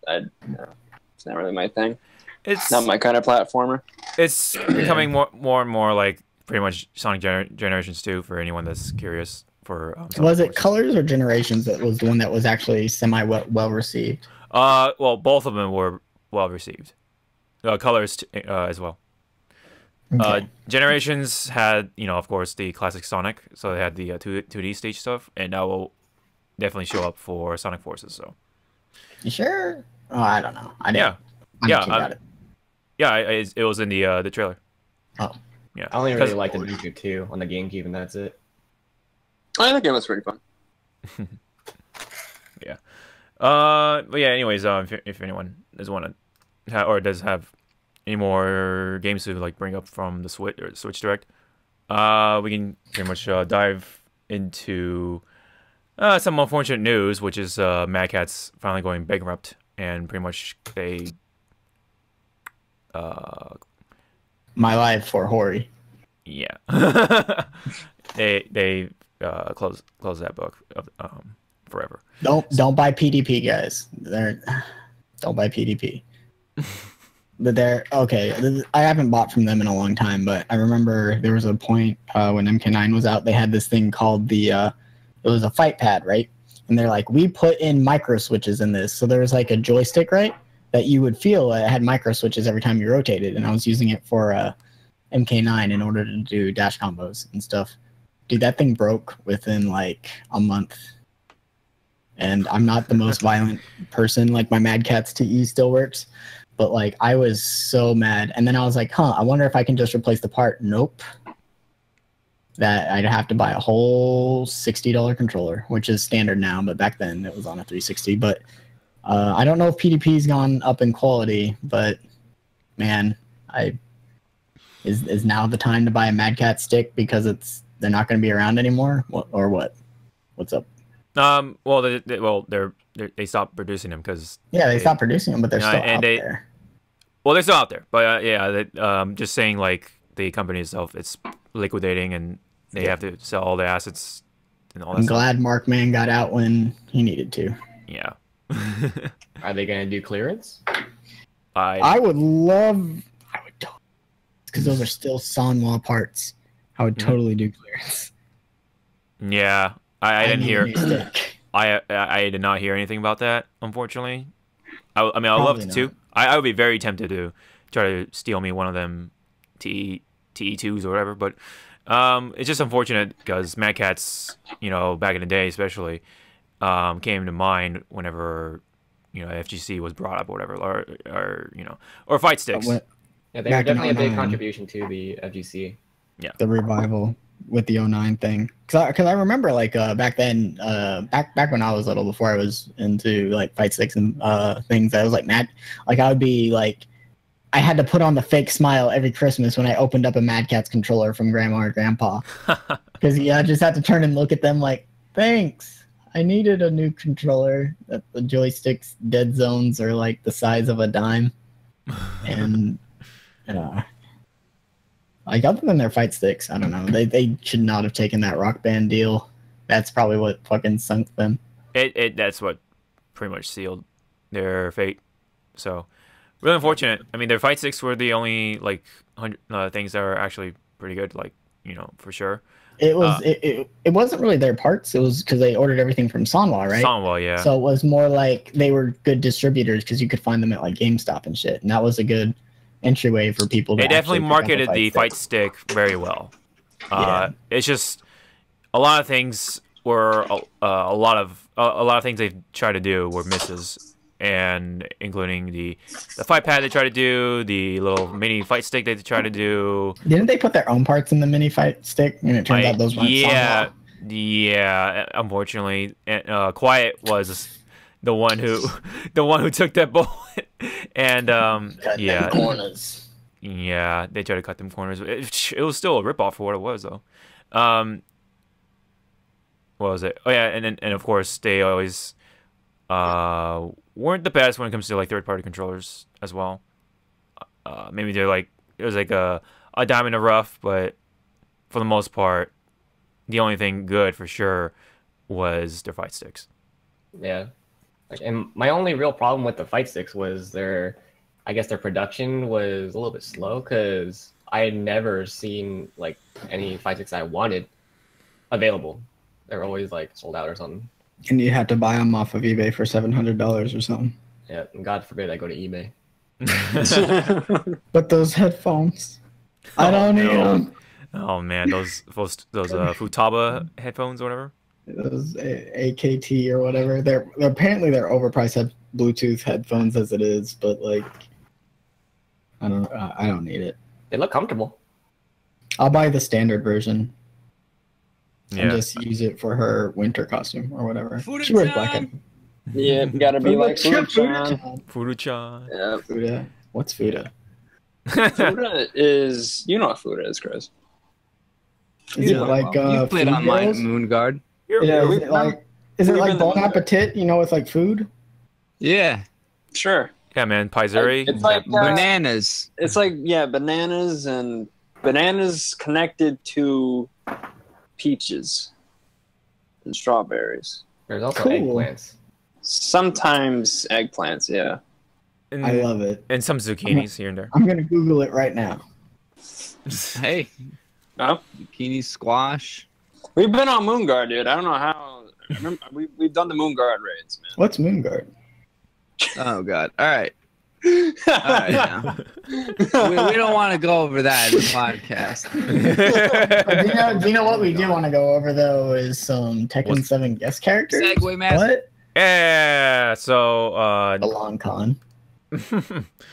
It's not really my thing. It's not my kind of platformer. It's becoming more and more like pretty much Sonic Generations 2 for anyone that's curious. Was it Colors or Generations that was the one that was actually semi well received? Well, both of them were well received. Colors as well. Okay. Generations had, of course, the classic Sonic, so they had the 2D stage stuff, and that will definitely show up for Sonic Forces. So, you sure? Oh, I don't know. Yeah, it was in the trailer. Oh, yeah. I only really liked the Nuke 2 on the GameCube, and that's it. I think it was pretty fun. Yeah. But yeah. Anyways, if anyone does want to does have any more games to like bring up from the Switch Direct, we can pretty much dive into some unfortunate news, which is Mad Catz finally going bankrupt, and pretty much they My life for Hori. Yeah. they close that book forever. Don't buy PDP, guys. Don't buy PDP. But they're okay. I haven't bought from them in a long time, but I remember there was a point when MK9 was out. They had this thing called it was a fight pad, right? And they're like, we put in micro switches in this, so there was like a joystick, right, that you would feel it had micro switches every time you rotated, and I was using it for MK9 in order to do dash combos and stuff. Dude, that thing broke within like a month. And I'm not the most violent person. Like my Mad Catz TE still works. But like I was so mad. And then I was like, I wonder if I can just replace the part. Nope. That I'd have to buy a whole $60 controller, which is standard now. But back then it was on a 360. But I don't know if PDP's gone up in quality. But man, is now the time to buy a Mad Catz stick because they're not going to be around anymore, or what? What's up? Well, they stopped producing them because they stopped producing them, but they're still out there. Well, they're still out there, but just saying like the company itself, it's liquidating, and they have to sell all the assets and all that. I'm glad Markman got out when he needed to. Yeah. Are they going to do clearance? I would because those are still Sanwa parts. I would totally do clearance. Yeah, I didn't hear. I did not hear anything about that, unfortunately. I mean, I'd love to. I would be very tempted to try to steal me one of them TE2s or whatever, but it's just unfortunate because Mad Catz, back in the day especially, came to mind whenever FGC was brought up or whatever, or Fight Sticks. Yeah, they were definitely a big contribution to the FGC. Yeah, the revival with the 09 thing. Because I remember like back then, back when I was little, before I was into like Fight Sticks and things, I was like mad. Like I would be like, I had to put on the fake smile every Christmas when I opened up a Mad Catz controller from Grandma or Grandpa. Because I just had to turn and look at them like, thanks. I needed a new controller. The joysticks dead zones are like the size of a dime. And like other than their Fight Sticks, I don't know. They should not have taken that Rock Band deal. That's probably what fucking sunk them. That's what pretty much sealed their fate. So really unfortunate. I mean, their Fight Sticks were the only like things that are actually pretty good. Like you know, for sure. It was it wasn't really their parts. It was because they ordered everything from Sanwa, right? Sanwa, yeah. So it was more like they were good distributors because you could find them at like GameStop and shit, and that was a good entryway for people. They to definitely actually marketed pick the up a fight stick very well. Yeah. It's just a lot of things were a lot of things they tried to do were misses, and including the fight pad they tried to do, the little mini fight stick they tried to do. Didn't they put their own parts in the mini fight stick? And it turns out those weren't yeah, Sanwa. yeah. Unfortunately, Cwiet was the one who took that bullet, and Cutting yeah, them corners. yeah, they tried to cut them corners. It was still a ripoff for what it was, though. What was it? Oh yeah, and of course they always weren't the best when it comes to like third-party controllers as well. Maybe they're like it was like a diamond in the rough, but for the most part, the only thing good for sure was their fight sticks. Yeah. Like, and my only real problem with the fight sticks was I guess their production was a little bit slow because I had never seen like any fight sticks I wanted available. They're always like sold out or something. And you had to buy them off of eBay for $700 or something. Yeah, and God forbid I go to eBay. But those headphones, I don't need no. them. Oh man, those Futaba headphones or whatever. Those AKT or whatever. They're apparently they're overpriced Bluetooth headphones as it is, but like I don't need it. They look comfortable. I'll buy the standard version. Yeah. And just use it for her winter costume or whatever. She wears black and Yeah, gotta be like Fuda-chan. Furuchan. Yeah, Fuda. What's Fuda? Fuda is, you know what Fuda is, Chris. Is it like you played food on my girls? Moon Guard. Yeah, we've is it we've like been- Bon Appetit? You know, with like food. Yeah, Sure. Yeah, man, Paizuri. It's like bananas. It's like bananas connected to peaches and strawberries. There's also Cool. eggplants. Sometimes eggplants. Yeah. and, I love it. and some zucchinis here and there. I'm gonna Google it right now. Hey, Oh, bikini squash. we've been on Moonguard, dude. I don't know how. Remember, we've done the Moonguard raids, man. What's Moonguard? Oh God! All right, all right. Now. We don't want to go over that in the podcast. Do you know what we do want to go over though is some Tekken 7 guest characters. Segway master. What? Yeah. So A long con. I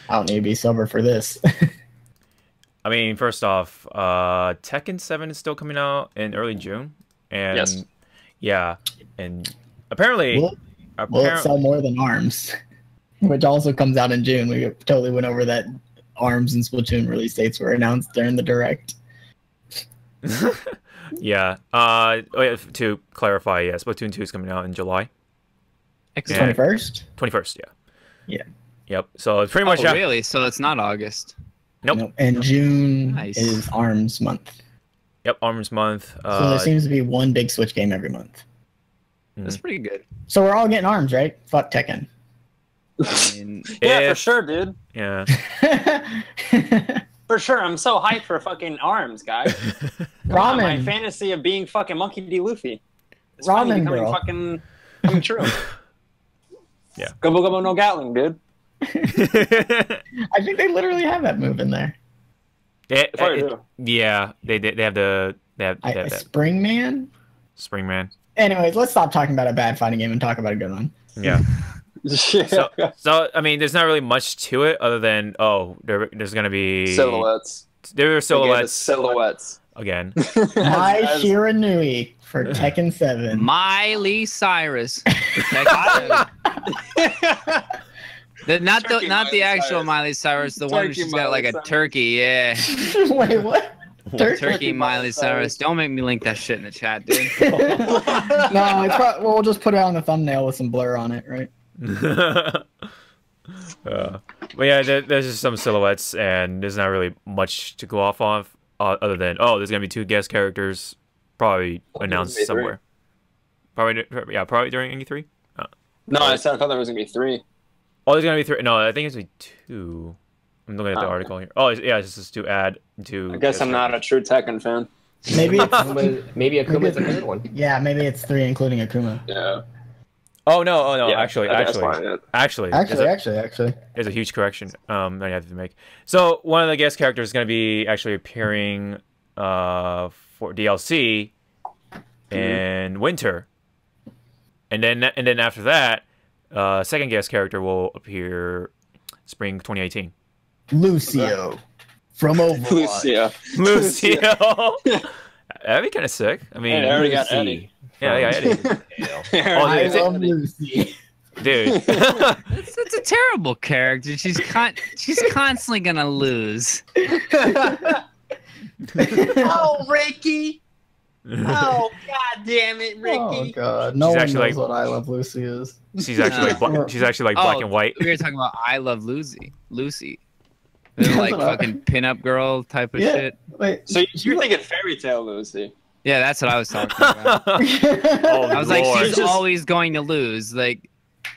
don't need to be sober for this. I mean, first off, Tekken 7 is still coming out in early June, and Yes. yeah, and apparently, Will it sell more than ARMS? Which also comes out in June. We totally went over that ARMS and Splatoon release dates were announced during the direct. yeah. To clarify, yeah, Splatoon 2 is coming out in July Excellent. 21st? 21st. Yeah. Yeah. Yep. So it's pretty much Oh, really? So it's not August. Nope. And June Nice. is ARMS month. Yep. Arms month. So there seems to be one big Switch game every month. That's pretty good. So we're all getting ARMS, right? Fuck Tekken. I mean, Yeah, for If- sure, dude. Yeah. For sure. I'm so hyped for fucking arms, guys. My Ramen. fantasy of being fucking Monkey D. Luffy. It's finally Ramen becoming girl. fucking coming true. Yeah. Gobble gobble no Gatling, dude. I think they literally have that move in there. Probably do. Yeah. They have the they have that Spring Man? Spring Man. Anyways, let's stop talking about a bad fighting game and talk about a good one. Yeah. Yeah. So I mean, there's not really much to it other than there's gonna be Silhouettes. There are silhouettes Silhouettes. again. My As- Shiranui for Tekken 7. Miley Cyrus. Not Turkey the Miley actual Cyrus. Miley Cyrus, the one Turkey she's got like Miley a Cyrus. turkey. Yeah, Wait, what? turkey Miley Cyrus. Don't make me link that shit in the chat, dude. No, we'll just put it on the thumbnail with some blur on it, right? But yeah, there's just some silhouettes, and there's not really much to go off of other than there's gonna be 2 guest characters, probably announced maybe 3. somewhere. Probably during E3. No, I thought there was gonna be 3. Oh, there's gonna be 3. No, I think it's gonna be 2. I'm looking at the Oh, article here. Oh, it's just to add to. I guess I'm not a true Tekken fan. Maybe it's Maybe Akuma's a good one. yeah, maybe it's 3 including Akuma. Yeah. Oh no! Yeah, Actually, that's fine, yeah. actually, there's a huge correction that I have to make. So one of the guest characters is going to be actually appearing for DLC in winter, and then after that, second guest character will appear spring 2018. Lucio from Overwatch. Lucio. That'd be kind of sick. I mean, Hey, I already got Lucy. Eddie. yeah, I got Eddie. I is it- love Lucy. Dude. That's a terrible character. She's constantly gonna lose. Oh, Ricky. Oh, god damn it, Oh Ricky. god, no She's one actually knows like- what I Love Lucy is. She's actually like black and white. We were talking about I Love Lucy. They're like fucking pinup girl type of Yeah. shit. Wait, So you're thinking Fairy Tale Lucy. Yeah, that's what I was talking about. Oh, I was like, Lord. she's always going to lose. Like,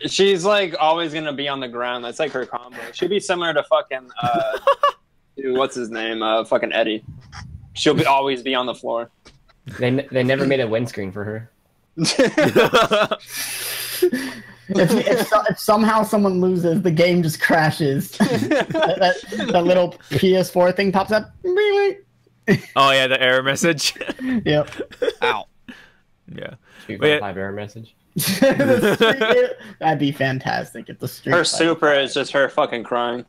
She's like always gonna be on the ground. That's like her combo. She'd be similar to fucking dude, what's his name? Fucking Eddie. She'll always be on the floor. They never made a windscreen for her. if somehow someone loses, the game just crashes. that little PS4 thing pops up. Oh yeah, the error message. Yep. ow. Yeah. Street Wait. Fighter 5 error message. That'd be fantastic if the Street Her Fighter- super is just her fucking crying.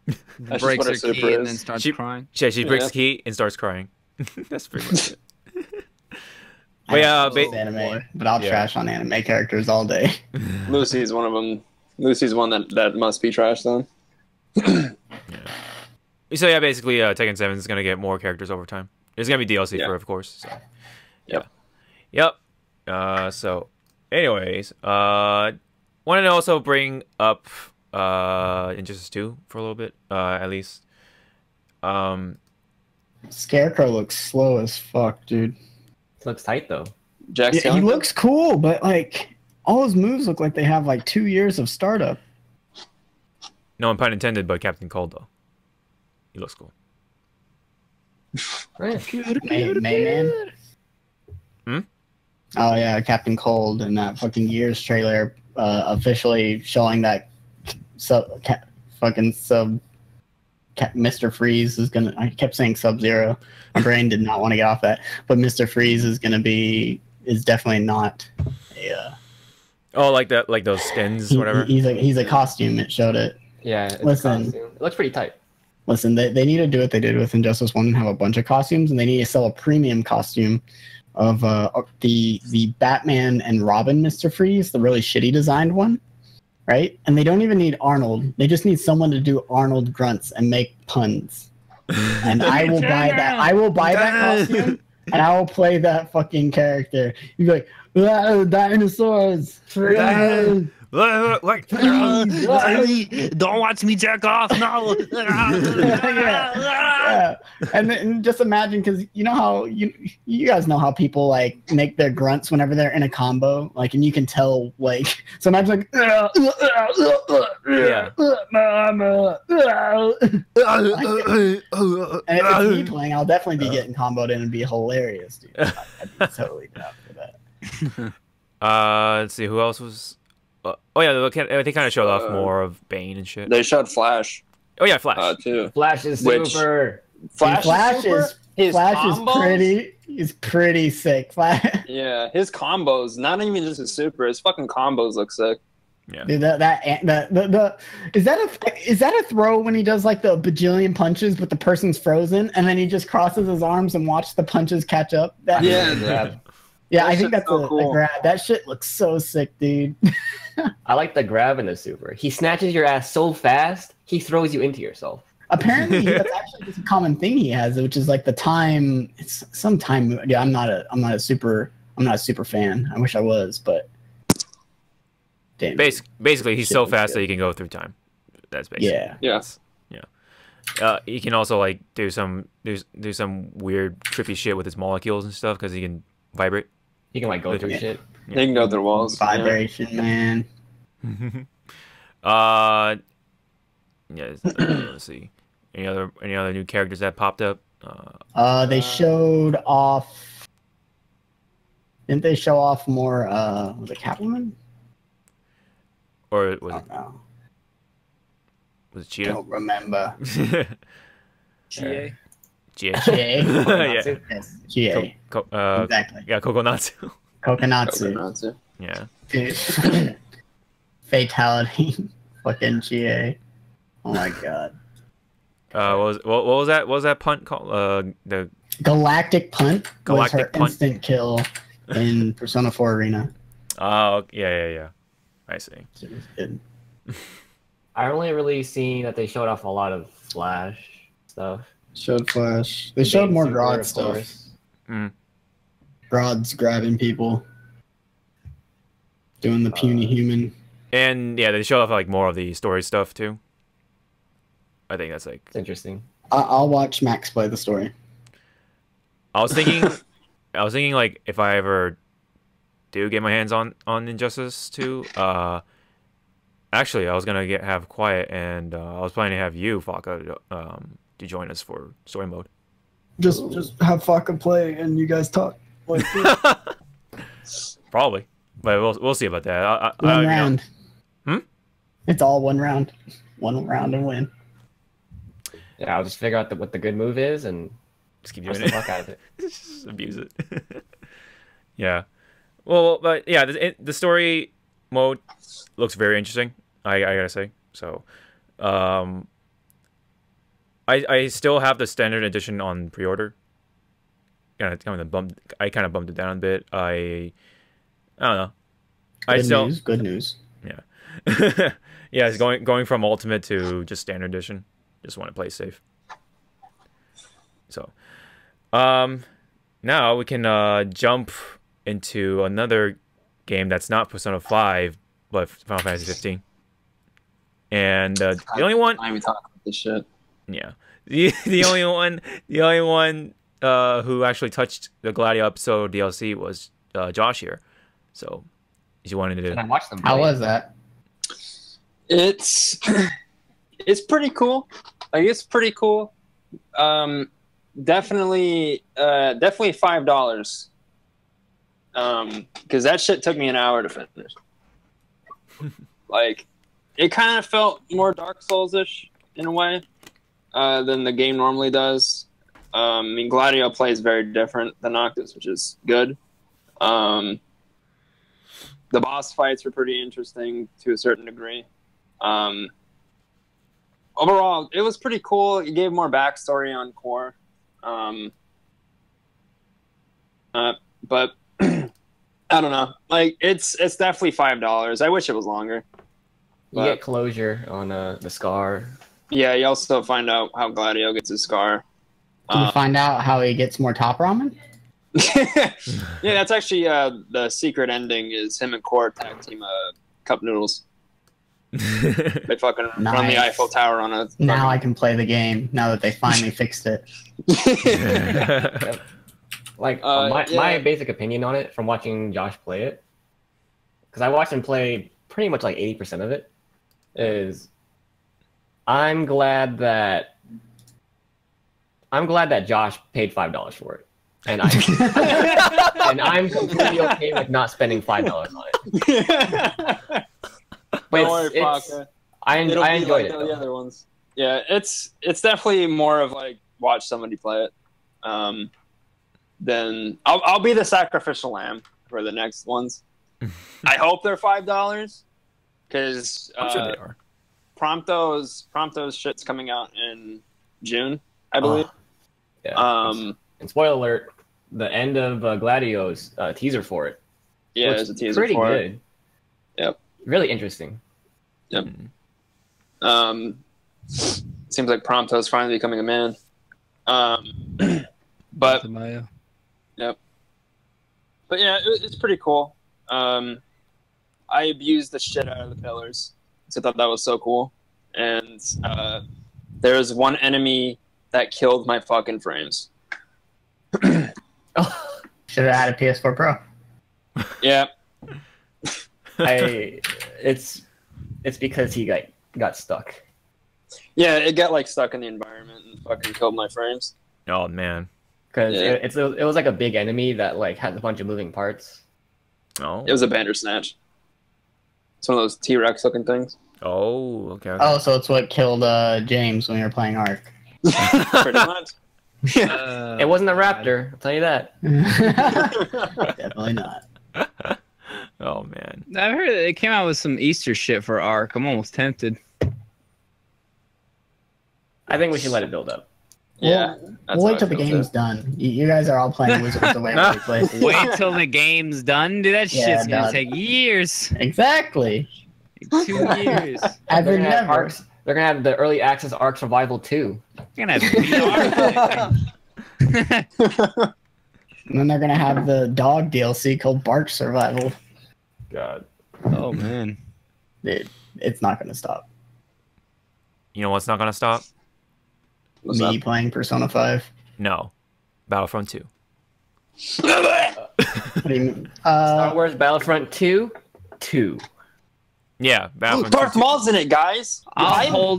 That's just Breaks what her a super key and is. then starts She- crying. Yeah, she breaks Yeah. the key and starts crying. That's pretty much it. I But yeah, love anime, but I'll yeah. trash on anime characters all day. Lucy's one of them. Lucy's one that must be trashed on. So yeah, basically, Tekken 7 is gonna get more characters over time. There's gonna be DLC Yeah. for it, of course. So. Yep. Yep. So, anyways, wanted to also bring up Injustice 2 for a little bit, at least. Scarecrow looks slow as fuck, dude. It looks tight though. Jack Yeah, he looks cool, but like all his moves look like they have like 2 years of startup. No pun intended, but Captain Cold though. He looks cool. Right. Man. Hmm? Oh yeah, Captain Cold in that fucking Gears trailer, officially showing that Mr. Freeze is gonna. I kept saying Sub-Zero. My brain did not want to get off that, but Mr. Freeze is definitely not a. Oh, like that, like those skins, whatever. He's a costume. It showed it. Yeah. It's Listen. a costume. It looks pretty tight. Listen, they need to do what they did with Injustice 1 and have a bunch of costumes, and they need to sell a premium costume of the Batman and Robin Mr. Freeze, the really shitty designed one, right? And they don't even need Arnold. They just need someone to do Arnold grunts and make puns. And I will buy that. I will buy that costume, and I will play that fucking character. You'd be like, "Ah, dinosaurs. Like, Don't watch me jack off. No. Yeah. And then just imagine, because you know how you guys know how people like make their grunts whenever they're in a combo, like, and you can tell, like, so imagine like, Yeah. and if it's me playing, I'll definitely be getting comboed in and be hilarious, dude. I'd be totally down for that. let's see who else was. Oh yeah, they kind of showed off more of Bane and shit. They showed Flash Oh yeah, Flash. too. Flash is Which- super. Flash is his combos? is pretty sick. Flash. Yeah, his combos, not even just his super, his fucking combos look sick. Yeah. Dude, is that a throw when he does like the bajillion punches but the person's frozen and then he just crosses his arms and watch the punches catch up? Yeah. Yeah, That I think shit's that's so a cool. grab. That shit looks so sick, dude. I like the grab in the super. He snatches your ass so fast, he throws you into yourself. Apparently, that's actually just a common thing he has, which is like the time. It's some time. Yeah, I'm not a super fan. I wish I was, but damn. Basically, he's Shit so looks fast good. that he can go through time. That's basically. Yeah. Yes. He can also like do some weird trippy shit with his molecules and stuff because he can vibrate. He can like go through Yeah. shit. They can go through walls. Vibration, man. Let's see. Any other new characters that popped up? They showed off. Didn't they show off more? Was it Catwoman? Or was I it don't know. was it Cheetah? Don't remember. GA. GA. GA. Yeah. Yes, GA. Exactly. Yeah, Kokonatsu. Kokonatsu. Kokonatsu. Yeah. Dude. Fatality. Fucking GA. Oh my god. What was that? What was that punt called? The Galactic Punt was her Galactic Punt. instant kill in Persona 4 Arena. Oh, yeah. I see. It was good. I only really seen that they showed off a lot of Flash stuff. Showed Flash. They showed more Super, Grodd of stuff. course. Mm. Grodd's grabbing people. Doing the puny human. And yeah, they showed off like more of the story stuff too. I think that's like. It's interesting. I'll watch Max play the story. I was thinking like if I ever do get my hands on Injustice 2, actually I was gonna have Cwiet, and I was planning to have you, Sfaka, to join us for story mode. Just have Sfaka play and you guys talk. Like Probably, but we'll see about that. one round. Hmm? It's all one round. One round and win. Yeah, I'll just figure out what the good move is and Just keep press doing the it. fuck out of it. Just abuse it. Yeah. Well, but yeah, the story mode looks very interesting. I gotta say. So, I still have the standard edition on pre-order. I kind of bumped it down a bit. I don't know. Good news. Yeah. Yeah, it's going from ultimate to just standard edition. Just want to play safe. So, now we can jump into another game that's not Persona 5, but Final Fantasy 15. And the only one. Why we talk about this shit? Yeah, the only one who actually touched the Gladio episode DLC was Josh here. So, you wanted to. And I watched them. How play. was that? It's pretty cool. Like, it's pretty cool. Definitely $5. Because that shit took me an hour to finish. Like, it kind of felt more Dark Souls-ish in a way than the game normally does. I mean, Gladio plays very different than Noctis, which is good. The boss fights were pretty interesting to a certain degree. Overall, it was pretty cool. It gave more backstory on Core. But I don't know. Like, it's definitely $5. I wish it was longer. You get closure on the scar. Yeah, you also find out how Gladio gets his scar. Did you find out how he gets more top ramen? Yeah, that's actually the secret ending is him and Core tag team cup noodles. They fucking run the Eiffel Tower on a. Now I can play the game. Now that they finally fixed it. Like yeah. my basic opinion on it from watching Josh play it, because I watched him play pretty much like 80% of it, is I'm glad that Josh paid $5 for it, and I'm completely okay with not spending $5 on it. Don't worry, Sfaka. I enjoyed like it. the Though. other ones. Yeah, it's definitely more of like watch somebody play it. Then I'll be the sacrificial lamb for the next ones. I hope they're $5 because I'm sure they are. Prompto's shit's coming out in June, I believe. Yeah. And spoiler alert: the end of Gladio's teaser for it. Yeah, looks there's a teaser pretty for good. it. Yep. Really interesting. Yep. Seems like Prompto's finally becoming a man. But yep. But yeah, it's pretty cool. I abused the shit out of the pillars, so I thought that was so cool. And there was one enemy that killed my fucking frames. Should have had a PS4 Pro. Yeah. It's because he got stuck. Yeah, it got like stuck in the environment and fucking killed my frames. Oh man. because Yeah. it was like a big enemy that like had a bunch of moving parts. Oh. It was a Bandersnatch. It's one of those T-Rex looking things. Oh, okay. Oh, so it's what killed James when we were playing Ark. Pretty much. It wasn't a raptor, I'll tell you that. Definitely not. Oh man. I heard it came out with some Easter shit for Ark. I'm almost tempted. I think we should let it build up. Yeah. that's We'll how wait till I the feel, game's too. done. You guys are all playing Wizards of the Waverly Place. Wait till the game's done, dude. That Yeah, shit's gonna done. take years. Exactly. 2 years. I've They're been gonna have never. Arcs. They're gonna have the early access Ark Survival 2. You're gonna have VR. And then they're gonna have the dog DLC called Bark Survival. God. Oh man. Dude, it's not gonna stop. You know what's not gonna stop? What's Me up? playing Persona 5. No. Battlefront 2. What do you mean? Star Wars Battlefront 2. 2. Yeah, Ooh, Battlefront Darth 2. Maul's in it, guys. I'll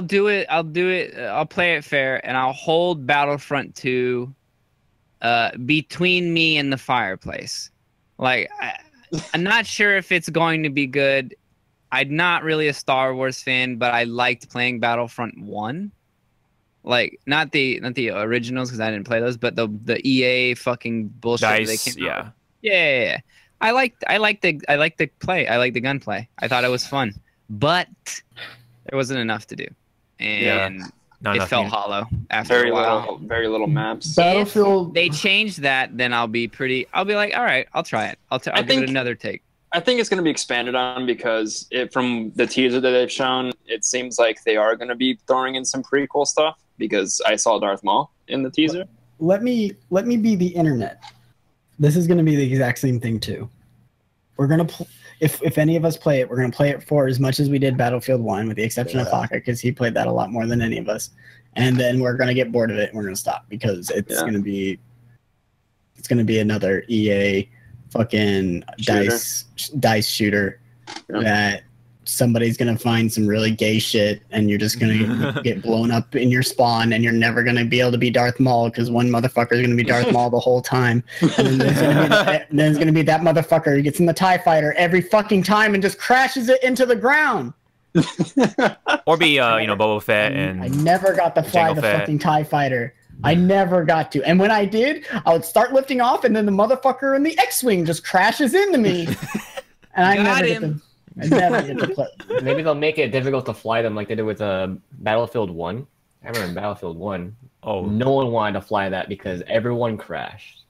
do it. I'll play it fair, and I'll hold Battlefront 2 between me and the fireplace. Like, I'm not sure if it's going to be good. I'm not really a Star Wars fan, but I liked playing Battlefront 1. Like, not the originals because I didn't play those, but the EA fucking bullshit that they Dice, came out with. yeah. Yeah. I like the play. I like the gunplay. I thought it was fun, but there wasn't enough to do, and Not it enough felt uni- hollow after a while. Very little maps. Battlefield. They changed that, then I'll be like, all right, I'll try it. I'll give think- it another take. I think it's going to be expanded on because from the teaser that they've shown, it seems like they are going to be throwing in some prequel stuff because I saw Darth Maul in the teaser. Let me be the internet. This is going to be the exact same thing too. We're gonna if any of us play it, we're gonna play it for as much as we did Battlefield 1, with the exception of Sfaka, because he played that a lot more than any of us. And then we're gonna get bored of it and we're gonna stop because it's gonna be another EA fucking dice shooter that somebody's gonna find some really gay shit and you're just gonna get blown up in your spawn and you're never gonna be able to be Darth Maul because one motherfucker is gonna be Darth Maul the whole time. And then there's gonna be that motherfucker who gets in the TIE fighter every fucking time and just crashes it into the ground. Or be Boba Fett and I never got to fly Jango the Fett. fucking TIE fighter. I never got to. And when I did, I would start lifting off and then the motherfucker in the X-Wing just crashes into me. And I never get to play. Maybe they'll make it difficult to fly them like they did with Battlefield 1. I remember in Battlefield 1, no one wanted to fly that because everyone crashed.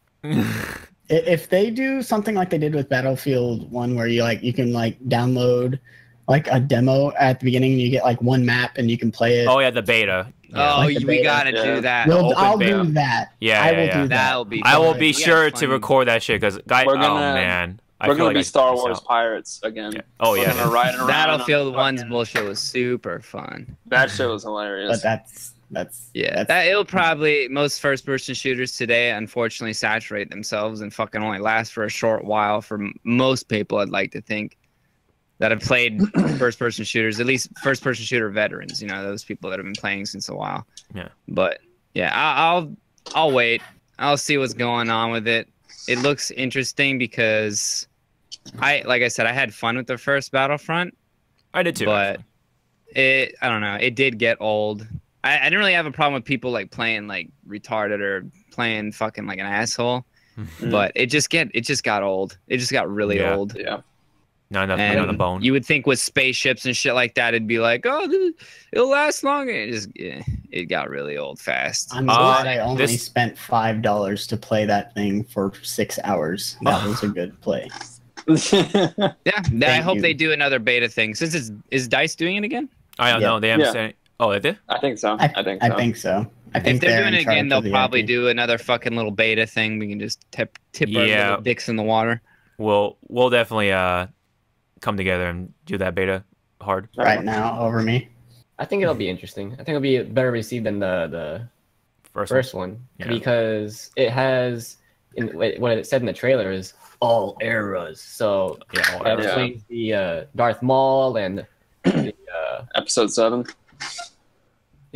If they do something like they did with Battlefield 1 where you can download like a demo at the beginning and you get like one map and you can play it. Oh yeah, the beta. Yeah. Oh, Like the we beta. gotta Yeah. do that. Well, open I'll beta. do that. Yeah, I yeah, will yeah. do that. That'll be. I will fun. be We gotta sure to find- record that shit because We're oh gonna- man, I We're feel going like to I be Star missed Wars out. pirates again. Yeah. Oh We're yeah. gonna ride around Battlefield on 1's fucking- bullshit was super fun. That shit was hilarious. But that's Yeah, it'll probably most first-person shooters today unfortunately saturate themselves and fucking only last for a short while for most people. I'd like to think that have played first-person shooters, at least first-person shooter veterans. You know, those people that have been playing since a while. Yeah. But yeah, I'll wait. I'll see what's going on with it. It looks interesting because like I said, I had fun with the first Battlefront, I did too. but I don't know. It did get old. I didn't really have a problem with people like playing like retarded or playing fucking like an asshole, but it just got old. It just got really Yeah. old. Yeah. Not enough meat on the And bone. you would think with spaceships and shit like that, it'd be like, oh, it'll last longer. It got really old fast. I'm glad Uh, I only this- spent $5 to play that thing for 6 hours. That was a good play. Yeah, I hope you. they do another beta thing. Since is Dice doing it again? I don't Yeah. know. They haven't Yeah. said. Oh, they did. I think so. I think so. think so. I If think they're doing in it charge again, they'll of the probably IP. do another fucking little beta thing. We can just tip our Yeah. little dicks in the water. We'll definitely come together and do that beta hard. right now over me. I think it'll be interesting. I think it'll be better received than the first one Yeah. because it has what it said in the trailer is all eras. So Yeah. all that right. Yeah. explains the Darth Maul and the, Episode 7.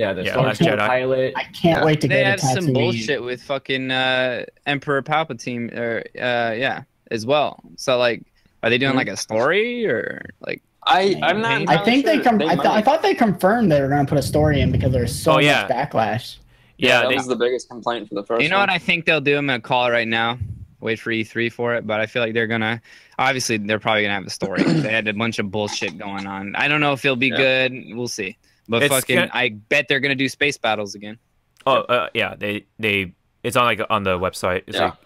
Yeah, the Last Jedi. pilot. I can't wait to go They to have some Tatooine. bullshit with fucking Emperor Palpatine, or yeah, as well. So like, are they doing like a story or like? I'm not. I think sure. I thought they confirmed they were going to put a story in because there's so much backlash. Yeah, that was the biggest complaint for the first. You know one. what I think they'll do? I'm gonna call it right now. Wait for E3 for it, but I feel like they're gonna. Obviously, they're probably gonna have a story. They had a bunch of bullshit going on. I don't know if it'll be good. We'll see. But I bet they're gonna do space battles again. Oh, yeah. They it's on the website.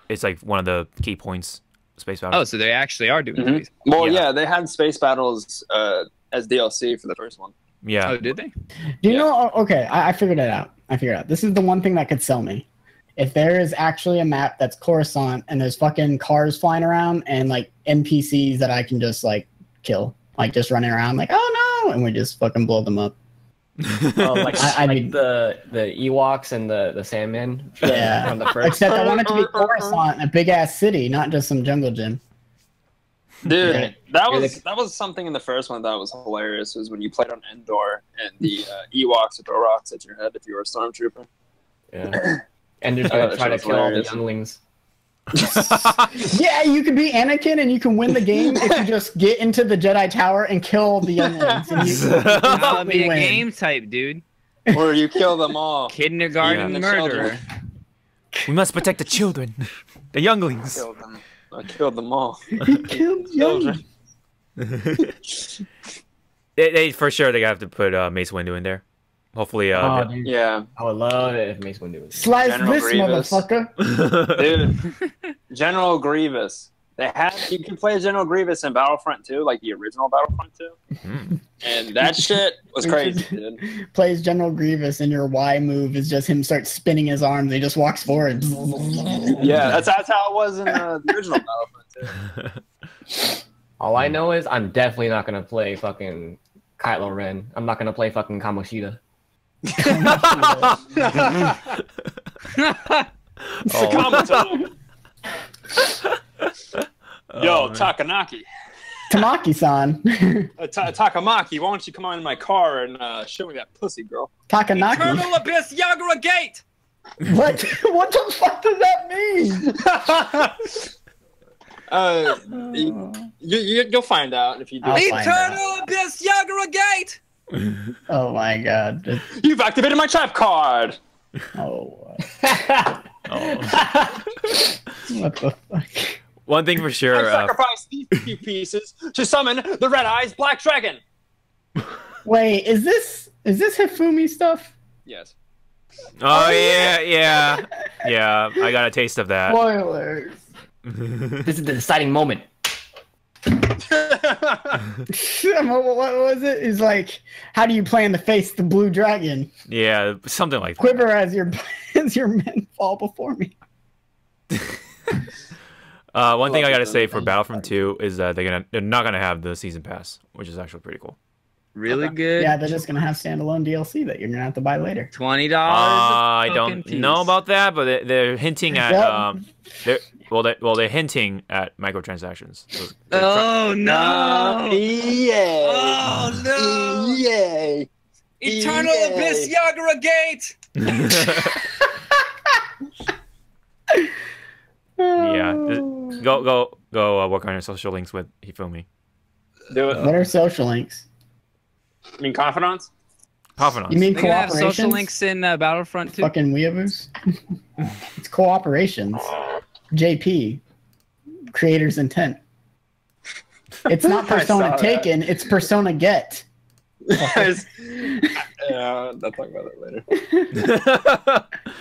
It's like one of the key points. Space battles. Oh, so they actually are doing space. Well, yeah, they had space battles as DLC for the first one. Yeah. Oh, did they? Do you know? Okay, I figured it out. This is the one thing that could sell me. If there is actually a map that's Coruscant and there's fucking cars flying around and like NPCs that I can just like kill, like just running around like, oh no, and we just fucking blow them up. Like, I mean, the Ewoks and the Sandmen. Yeah. From the first. Except I want it to be Coruscant, a big ass city, not just some jungle gym. Dude, that was something in the first one that was hilarious. Was when you played on Endor and the Ewoks would throw rocks at your head if you were a stormtrooper. Yeah. And they're gonna try to kill all the younglings. Yeah, you could be Anakin and you can win the game if you just get into the Jedi Tower and kill the younglings. And That'll be a game type, dude. Or you kill them all. Kindergarten murderer. We must protect the children, the younglings. I killed them all. He killed younglings. They for sure they have to put Mace Windu in there. Hopefully, yeah. I would love it if Mace Windu was. Slice General this Grievous. motherfucker. Dude, General Grievous. You can play General Grievous in Battlefront 2, like the original Battlefront 2. And that shit was crazy, dude. Plays General Grievous and your Y move is just him start spinning his arms. He just walks forward. Yeah, that's how it was in the original Battlefront 2. All I know is I'm definitely not gonna play fucking Kylo Ren. I'm not gonna play fucking Kamoshida. Yo, Takanaki. Tamaki-san. Takamaki, why don't you come on in my car and show me that pussy, girl? Takanaki. Eternal Abyss Yagura Gate! What? What the fuck does that mean? You'll find out if you do. Eternal Abyss Yagura Gate! Oh my god. You've activated my trap card! Oh. Oh. What the fuck? One thing for sure. I sacrificed these few pieces to summon the Red Eyes Black Dragon! Wait, is this Hifumi stuff? Yes. Oh yeah. I got a taste of that. Spoilers. This is the deciding moment. What was it? He's like, how do you plan to face the blue dragon? Yeah, something like that. Quiver as your men fall before me. One thing I gotta say for Battlefront 2 is that they're not gonna have the season pass, which is actually pretty cool. Really good. Yeah, they're just gonna have standalone DLC that you're gonna have to buy later. $20. I don't know about that, but they're hinting at they're hinting at microtransactions. So Oh no! EA! Oh no! EA! Eternal Abyss Yagura Gate! Yeah, just go work on your social links with Hifumi. Do it. What are social links? I mean, confidants? Confidants. You mean They have cooperations? social links in Battlefront 2. Fucking weeaboos. It's cooperations. JP. Creator's intent. It's not Persona Taken, it's Persona Get. Yeah, I'll talk about that later.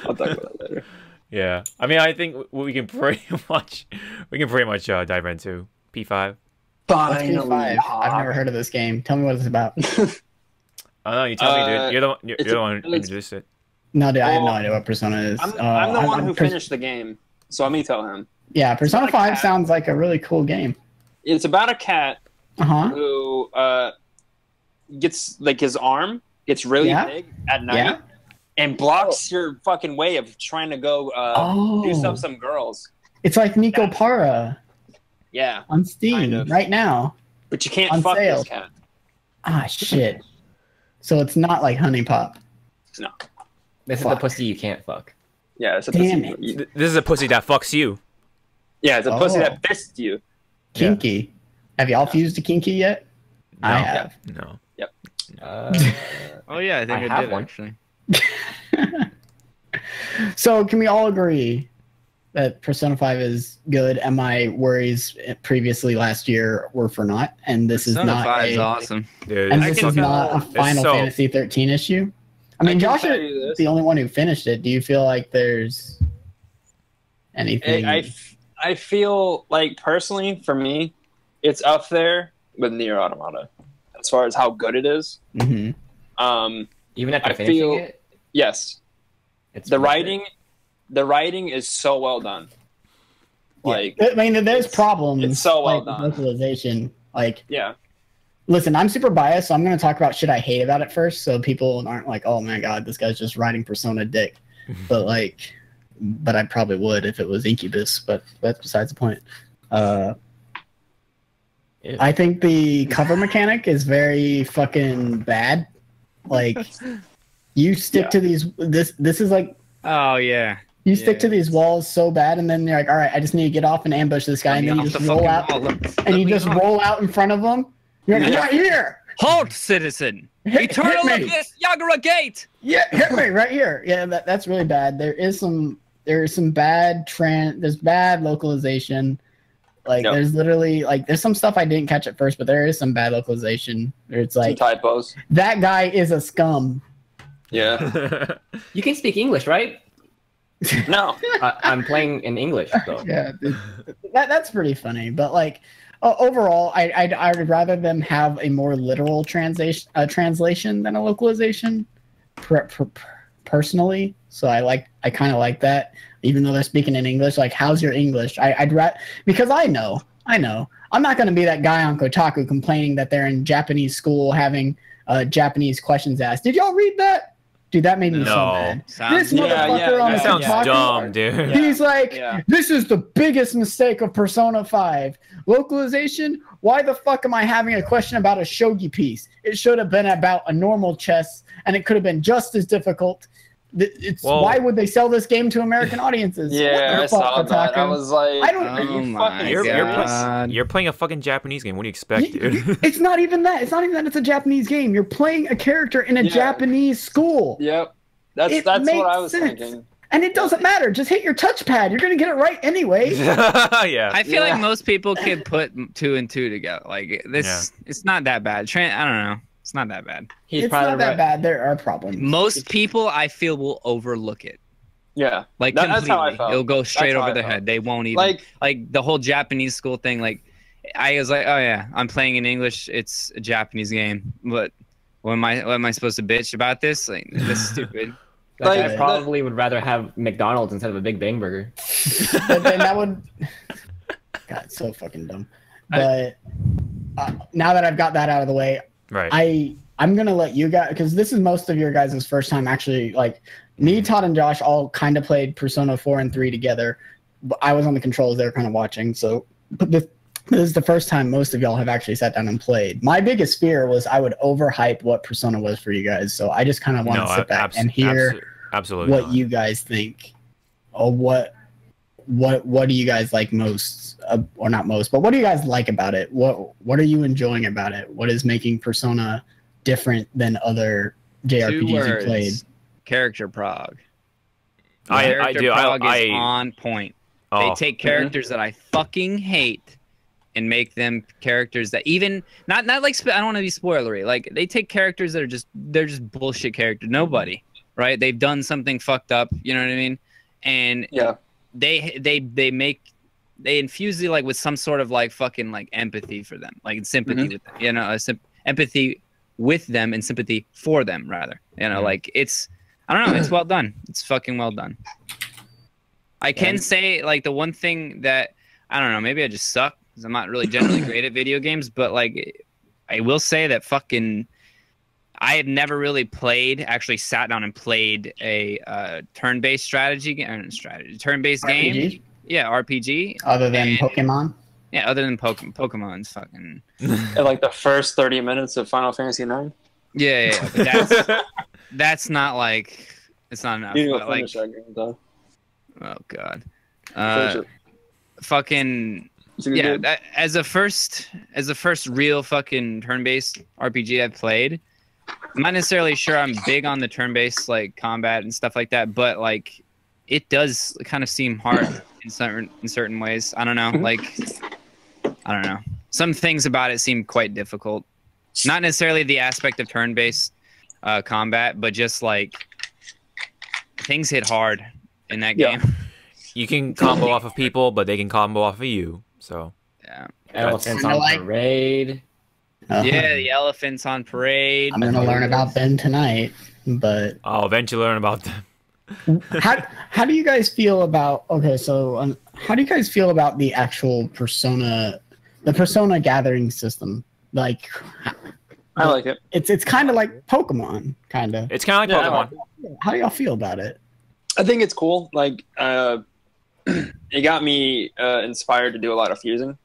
I'll talk about that later. Yeah, I mean, I think we can pretty much dive into P5. What's P5? I've never heard of this game. Tell me what it's about. Oh no, you tell me, dude. You're the one who introduced it. No, dude, I have no idea what Persona is. I'm the one who finished the game, so let me tell him. Yeah, Persona 5 sounds like a really cool game. It's about a cat Uh-huh. who gets, like, his arm gets really big at night and blocks your fucking way of trying to go do stuff with some girls. It's like Nico Para Yeah. on Steam kind of. right now. But you can't On fuck sale. this cat. Ah, shit. So it's not like Honey Pop. No. This is the pussy you can't fuck. Yeah, it's a Damn pussy. it. This is a pussy that fucks you. Yeah, it's a pussy Oh. that pissed you. Kinky. Have y'all fused to kinky yet? No. I have. No. Oh yeah, I think I I, have did one. actually. So can we all agree that Persona 5 is good, and my worries previously last year were for naught, and this is Persona not 5 is a, awesome. Dude, and this this is is fucking- not a Final so- Fantasy 13 issue? I mean, I can Josh tell you is this. the only one who finished it. Do you feel like there's anything? I feel like personally for me, it's up there with Nier Automata as far as how good it is. Mhm. Even after I finishing feel- it, Yes, it's the worth it. writing, the writing is so well done. Like, I mean, there's it's- problems. it's so well like, with done. localization. Like, yeah, listen, I'm super biased, so I'm going to talk about shit I hate about it first, so people aren't like, "Oh my god, this guy's just writing Persona dick." But I probably would if it was Incubus. But that's besides the point. Ew. I think the cover mechanic is very fucking bad. Like, you stick to these. This is like Oh yeah. you stick to Yeah. these walls so bad, and then you're like, "All right, I just need to get off and ambush this guy," and then you just roll out, and you just roll out in front of him. You're like, "Right here, Halt, citizen! hit Eternal me. Abyss, Yagura Gate! Yeah, hit me right here." Yeah, that's really bad. There's some bad there's bad localization. Like, Yep. there's literally there's some stuff I didn't catch at first, but there is some bad localization. Where it's some like, typos. that guy is a scum. Yeah, You can speak English, right? no, I'm playing in English, though. Yeah, that's pretty funny. But overall, I'd rather them have a more literal translation than a localization. Personally, so I kind of like that, even though they're speaking in English. Like, how's your English? I'd rather, because I know I'm not going to be that guy on Kotaku complaining that they're in Japanese school having Japanese questions asked. Did y'all read that? Dude, that made me so No. mad. Sounds- This Yeah, motherfucker yeah, on That the sounds Kotaku, dumb, dude. Yeah. he's like, Yeah. "This is the biggest mistake of Persona 5. Localization? Why the fuck am I having a question about a shogi piece? It should have been about a normal chess, and it could have been just as difficult. Well- Why would they sell this game to American audiences? yeah, What I the saw fuck, that. I Kotaku? was like, I don't- are you Oh my fucking You're, serious? you're playing a fucking Japanese game. What do you expect, dude? It's not even that. It's not even that it's a Japanese game. You're playing a character in a Yeah. Japanese school. Yep, that's It what makes I was sense. thinking. And it doesn't matter. Just hit your touchpad. You're going to get it right anyway. Yeah. I feel Yeah. like most people could put 2 and 2 together. Like this, it's not that bad. I don't know. It's not that bad. He's It's probably not that right. bad. There are problems. Most people, I feel, will overlook it. Yeah, Like That's completely, how I felt. it'll go straight That's how over I their felt. head. They won't even like the whole Japanese school thing. Like, I was like, oh yeah, I'm playing in English. It's a Japanese game, but what am I supposed to bitch about this? Like, this is stupid. That Like, guy that- probably would rather have McDonald's instead of a Big Bang Burger. But then that would. God, it's so fucking dumb. But now that I've got that out of the way, Right. I'm gonna let you guys, because this is most of your guys' first time actually. Like, me, Todd, and Josh all kind of played Persona 4 and 3 together. But I was on the controls; they were kind of watching. So, but this is the first time most of y'all have actually sat down and played. My biggest fear was I would overhype what Persona was for you guys. So I just kind of want to sit back and hear absolutely what not. you guys think, or what do you guys like most, or not most, but what do you guys like about it? What are you enjoying about it? What is making Persona different than other 2 JRPGs you words. played? Character prog. I Character do. prog is I on point. oh, They take characters that I fucking hate and make them characters that even not like I don't want to be spoilery. Like, they take characters that are just bullshit characters. Nobody, right? They've done something fucked up. You know what I mean? And yeah, they infuse you like with some sort of like fucking like empathy for them, like sympathy with them, you know, empathy with them and sympathy for them rather. You know, like it's I don't know, it's well done. It's fucking well done. I can say like the one thing that I don't know, maybe I just suck because I'm not really generally great at video games, but like I will say that fucking I had never really actually sat down and played a turn-based turn-based game. RPG? Yeah, RPG. Other than And- Pokemon? Yeah, other than Pokemon's fucking. at like the first 30 minutes of Final Fantasy 9. Yeah. But that's not like it's not enough. You need to But, go finish that game, though. oh god, Finish it. fucking It's a good yeah. game. As the first real fucking turn-based RPG I've played, I'm not necessarily sure I'm big on the turn-based like combat and stuff like that, but like it does kind of seem hard in certain ways. I don't know, like I don't know. Some things about it seem quite difficult. Not necessarily the aspect of turn-based combat, but just like things hit hard in that game. You can combo off of people, but they can combo off of you. So Yeah. Elephants Kinda on like- parade. Yeah, the elephants on parade. I'm gonna learn about them tonight, but I'll eventually learn about them. how do you guys feel about how do you guys feel about the actual persona gathering system? Like, I like it. it's kind of like Pokemon, kind of. It's kind of like Yeah, I Pokemon. How do y'all feel about it? I think it's cool. Like, it got me inspired to do a lot of fusing.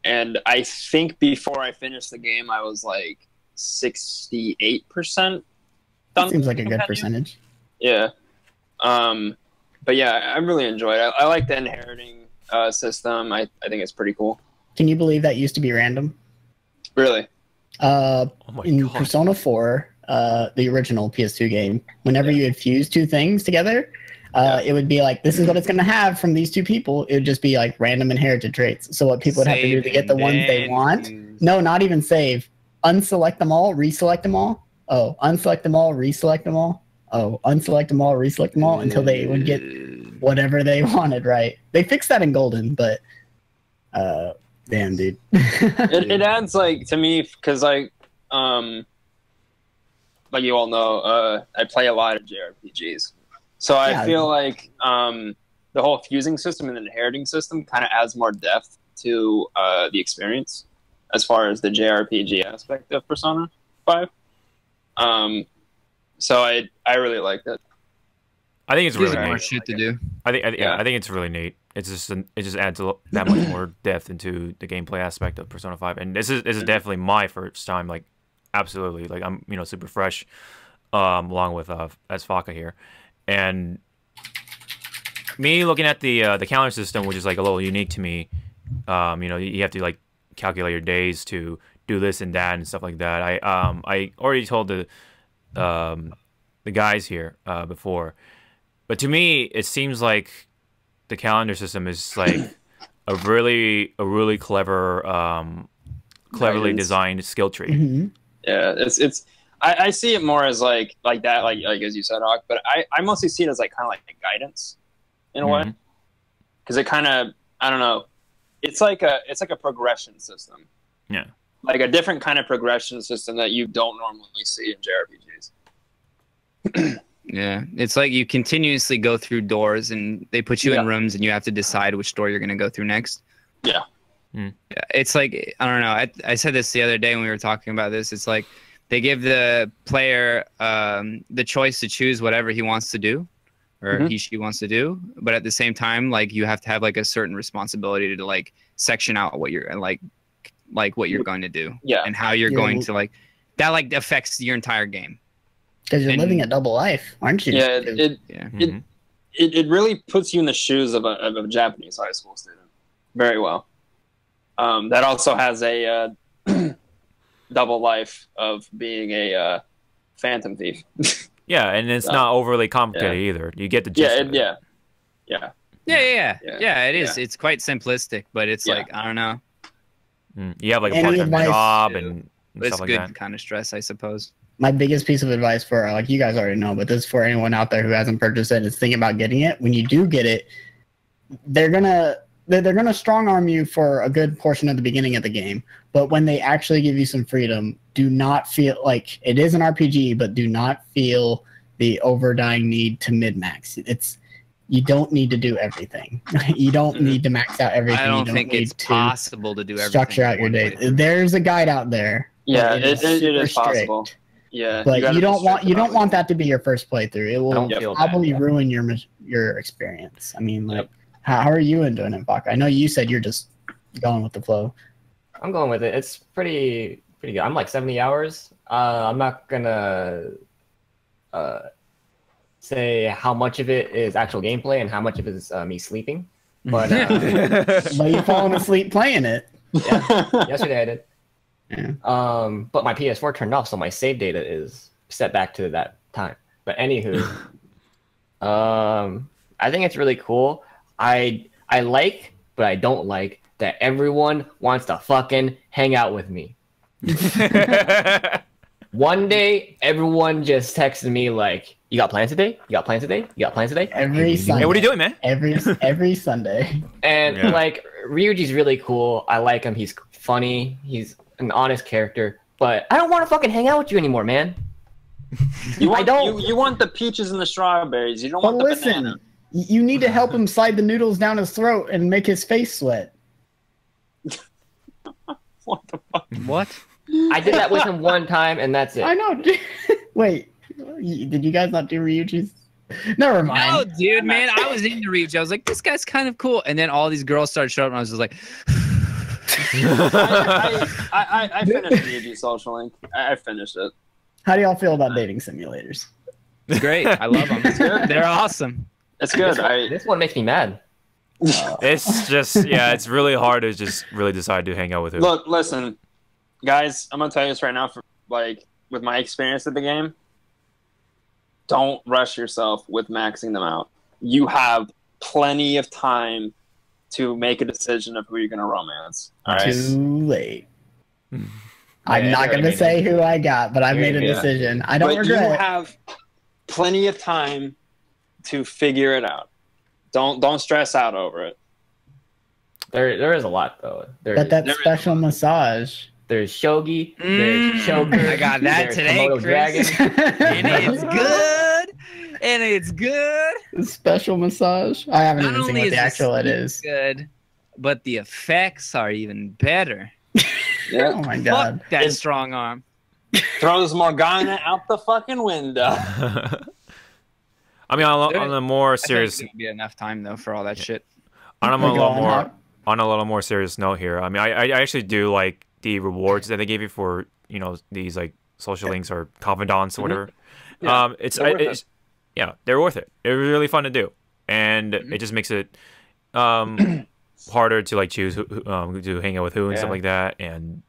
And I think before I finished the game, I was like 68% done. Seems like a good Compendium. percentage. Yeah. But yeah, I really enjoyed it. I like the inheriting system. I think it's pretty cool. Can you believe that used to be random? Really. Oh my In god. Persona 4, the original PS2 game, whenever you would fuse two things together, it would be like, this is what it's going to have from these two people. It would just be like random inherited traits. So what people would have to do to get the ones they want, no, not even save, unselect them all, reselect them all. Oh, unselect them all, reselect them all. Oh, unselect them all, reselect them all until they would get whatever they wanted, right? They fixed that in Golden, but damn, dude. It adds like to me because like you all know, I play a lot of JRPGs, so I Yeah. feel like the whole fusing system and the inheriting system kind of adds more depth to the experience as far as the JRPG aspect of Persona 5. So I really liked it. I think it's There's really more neat. shit to do. I think Yeah. I think it's really neat. It's just it just adds that much more depth into the gameplay aspect of Persona 5. And this is definitely my first time, like absolutely, like I'm super fresh, along with Sfaka here, and me looking at the calendar system, which is like a little unique to me. You have to like calculate your days to do this and that and stuff like that. I already told the guys here before, but to me it seems like the calendar system is like a really clever, cleverly Guidance. designed skill tree. Mhm. Yeah, it's. I see it more as like that, like as you said, Hawk. But I mostly see it as like kind of like guidance in a way, Mhm. because it kind of, I don't know, it's like a progression system. Yeah. Like a different kind of progression system that you don't normally see in JRPGs. Yeah, it's like you continuously go through doors, and they put you in rooms, and you have to decide which door you're gonna go through next. Yeah. Yeah, it's like I don't know. I said this the other day when we were talking about this. It's like they give the player the choice to choose whatever he wants to do, or she wants to do, but at the same time, like you have to have like a certain responsibility to like section out what you're like what you're going to do, and how you're going to like that like affects your entire game. Because you're And- living a double life, aren't you? Yeah, Yeah. it really puts you in the shoes of a Japanese high school student very well. That also has a double life of being a phantom thief. Yeah, and it's not overly complicated either. You get the gist of it. Yeah. Yeah, it is. Yeah. It's quite simplistic, but it's like I don't know. You have like a Any part-time advice- job and It's stuff like good that. kind of stress, I suppose. My biggest piece of advice for, like, you guys already know, but this is for anyone out there who hasn't purchased it and is thinking about getting it. When you do get it, they're gonna strong arm you for a good portion of the beginning of the game. But when they actually give you some freedom, do not feel like it is an RPG, but do not feel the overdying need to min-max. You don't need to do everything. You don't need to max out everything. I don't think need it's possible to do everything. structure out your in one day. playthrough. There's a guide out there. Yeah, but it super is possible. strict. Yeah, But gotta you be don't want strict about it. that to be your first playthrough. It will Don't feel bad, probably yeah. ruin your experience. I mean, like, how are you doing it, Baka? I know you said you're just going with the flow. I'm going with it. It's pretty pretty good. I'm like 70 hours. I'm not gonna say how much of it is actual gameplay and how much of it is me sleeping. But But you're falling asleep playing it. yeah, yesterday I did. Yeah. But my PS4 turned off, so my save data is set back to that time. But anywho, I think it's really cool. I like, but I don't like that everyone wants to fucking hang out with me. One day, everyone just texted me like, "You got plans today? You got plans today? You got plans today?" Every Sunday. Hey, what are you doing, man? Every Sunday. And Yeah. like Ryuji's really cool. I like him. He's funny. He's an honest character. But I don't want to fucking hang out with you anymore, man. You want, I don't. You want the peaches and the strawberries. You don't But want the listen, banana. you need to help him slide the noodles down his throat and make his face sweat. What the fuck? What? I did that with him one time, and that's it. I know. Wait, did you guys not do Ryuji's? Never mind. No, dude, man, I was into Ryuji. I was like, this guy's kind of cool. And then all these girls started showing up, and I was just like, I finished the Social Link. I finished it. How do y'all feel about dating simulators? it's great. I love them. They're awesome. It's good. This one makes me mad. It's just, yeah, it's really hard to just really decide to hang out with who. Look, listen, guys. I'm gonna tell you this right now. For like, with my experience of the game, don't rush yourself with maxing them out. You have plenty of time to make a decision of who you're gonna romance. All right. Too late. I'm Yeah, not I already going to made say who I got, but I made a Yeah. decision. I don't But regret you it. have plenty of time to figure it out. Don't stress out over it. There is a lot though. But that There is special massage. There's Shogi. There's Choker. I got that there's today, Komodo Chris. Dragon. And it's good. And it's good. Special massage. I haven't Not even seen only what is the actual it sleep is. good, but the effects are even better. Oh my god. Fuck that strong arm. Throws Morgana out the fucking window. I mean, on a more I think serious, it's gonna be enough time though for all that shit. on a Like, little on more, hot- on a little more serious note here. I mean, I actually do like the rewards that they gave you for, you know, these like social links or confidants or whatever. Yeah, It's yeah, they're worth it. They're really fun to do, and it just makes it harder to like choose who to hang out with who and stuff Yeah. like that. And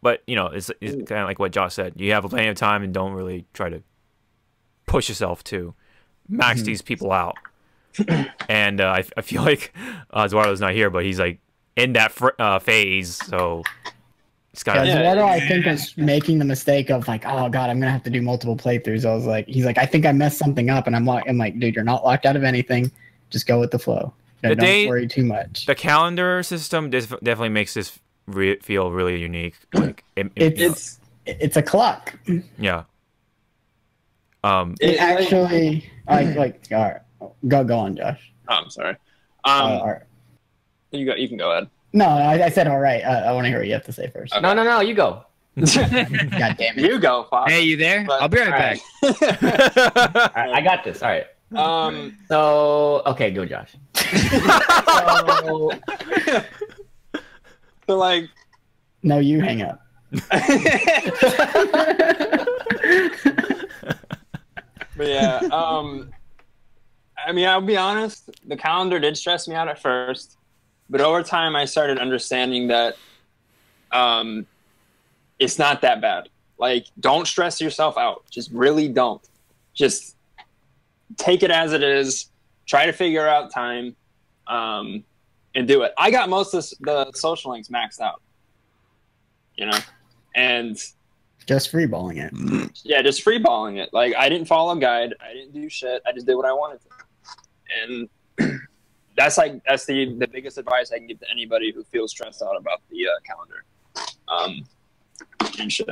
but you know, it's kind of like what Josh said. You have plenty of time and don't really try to push yourself to max these people out. And I feel like Zawarudo's not here, but he's like in that phase, so it's kind Because of what do I think is making the mistake of like, oh god, I'm gonna have to do multiple playthroughs. I was like, he's like, I think I messed something up, and I'm like, dude, you're not locked out of anything. Just go with the flow. The day- Don't worry too much. the calendar system definitely makes this feel really unique. Like It's a clock. yeah. It actually, like, all right, go on, Josh. Oh, I'm sorry. All right. You can go ahead. No, I said all right. I want to hear what you have to say first. Okay. No, you go. God damn it. You go, Fox. Hey, you there? But- I'll be right All back. All right, I got this. All right. So, okay, go, Josh. So, So like, No, you hang up. but yeah, I mean, I'll be honest, the calendar did stress me out at first, but over time I started understanding that it's not that bad. Like, don't stress yourself out. Just really don't. Just take it as it is. Try to figure out time and do it. I got most of the social links maxed out, you know, and Just freeballing it. yeah, just freeballing it. Like, I didn't follow a guide. I didn't do shit. I just did what I wanted to. And that's the biggest advice I can give to anybody who feels stressed out about the calendar. And shit.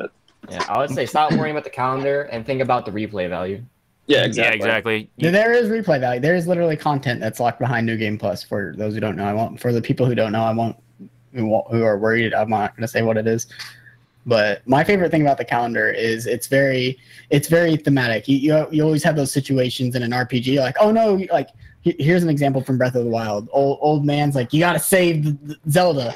yeah, I would say stop worrying about the calendar and think about the replay value. Yeah, Yeah, exactly. exactly. There is replay value. There is literally content that's locked behind New Game Plus. For those who don't know, for the people who don't know, who are worried, I'm not going to say what it is. But my favorite thing about the calendar is it's very thematic. You always have those situations in an RPG, like, oh no, like here's an example from Breath of the Wild. Old man's like, you got to save Zelda,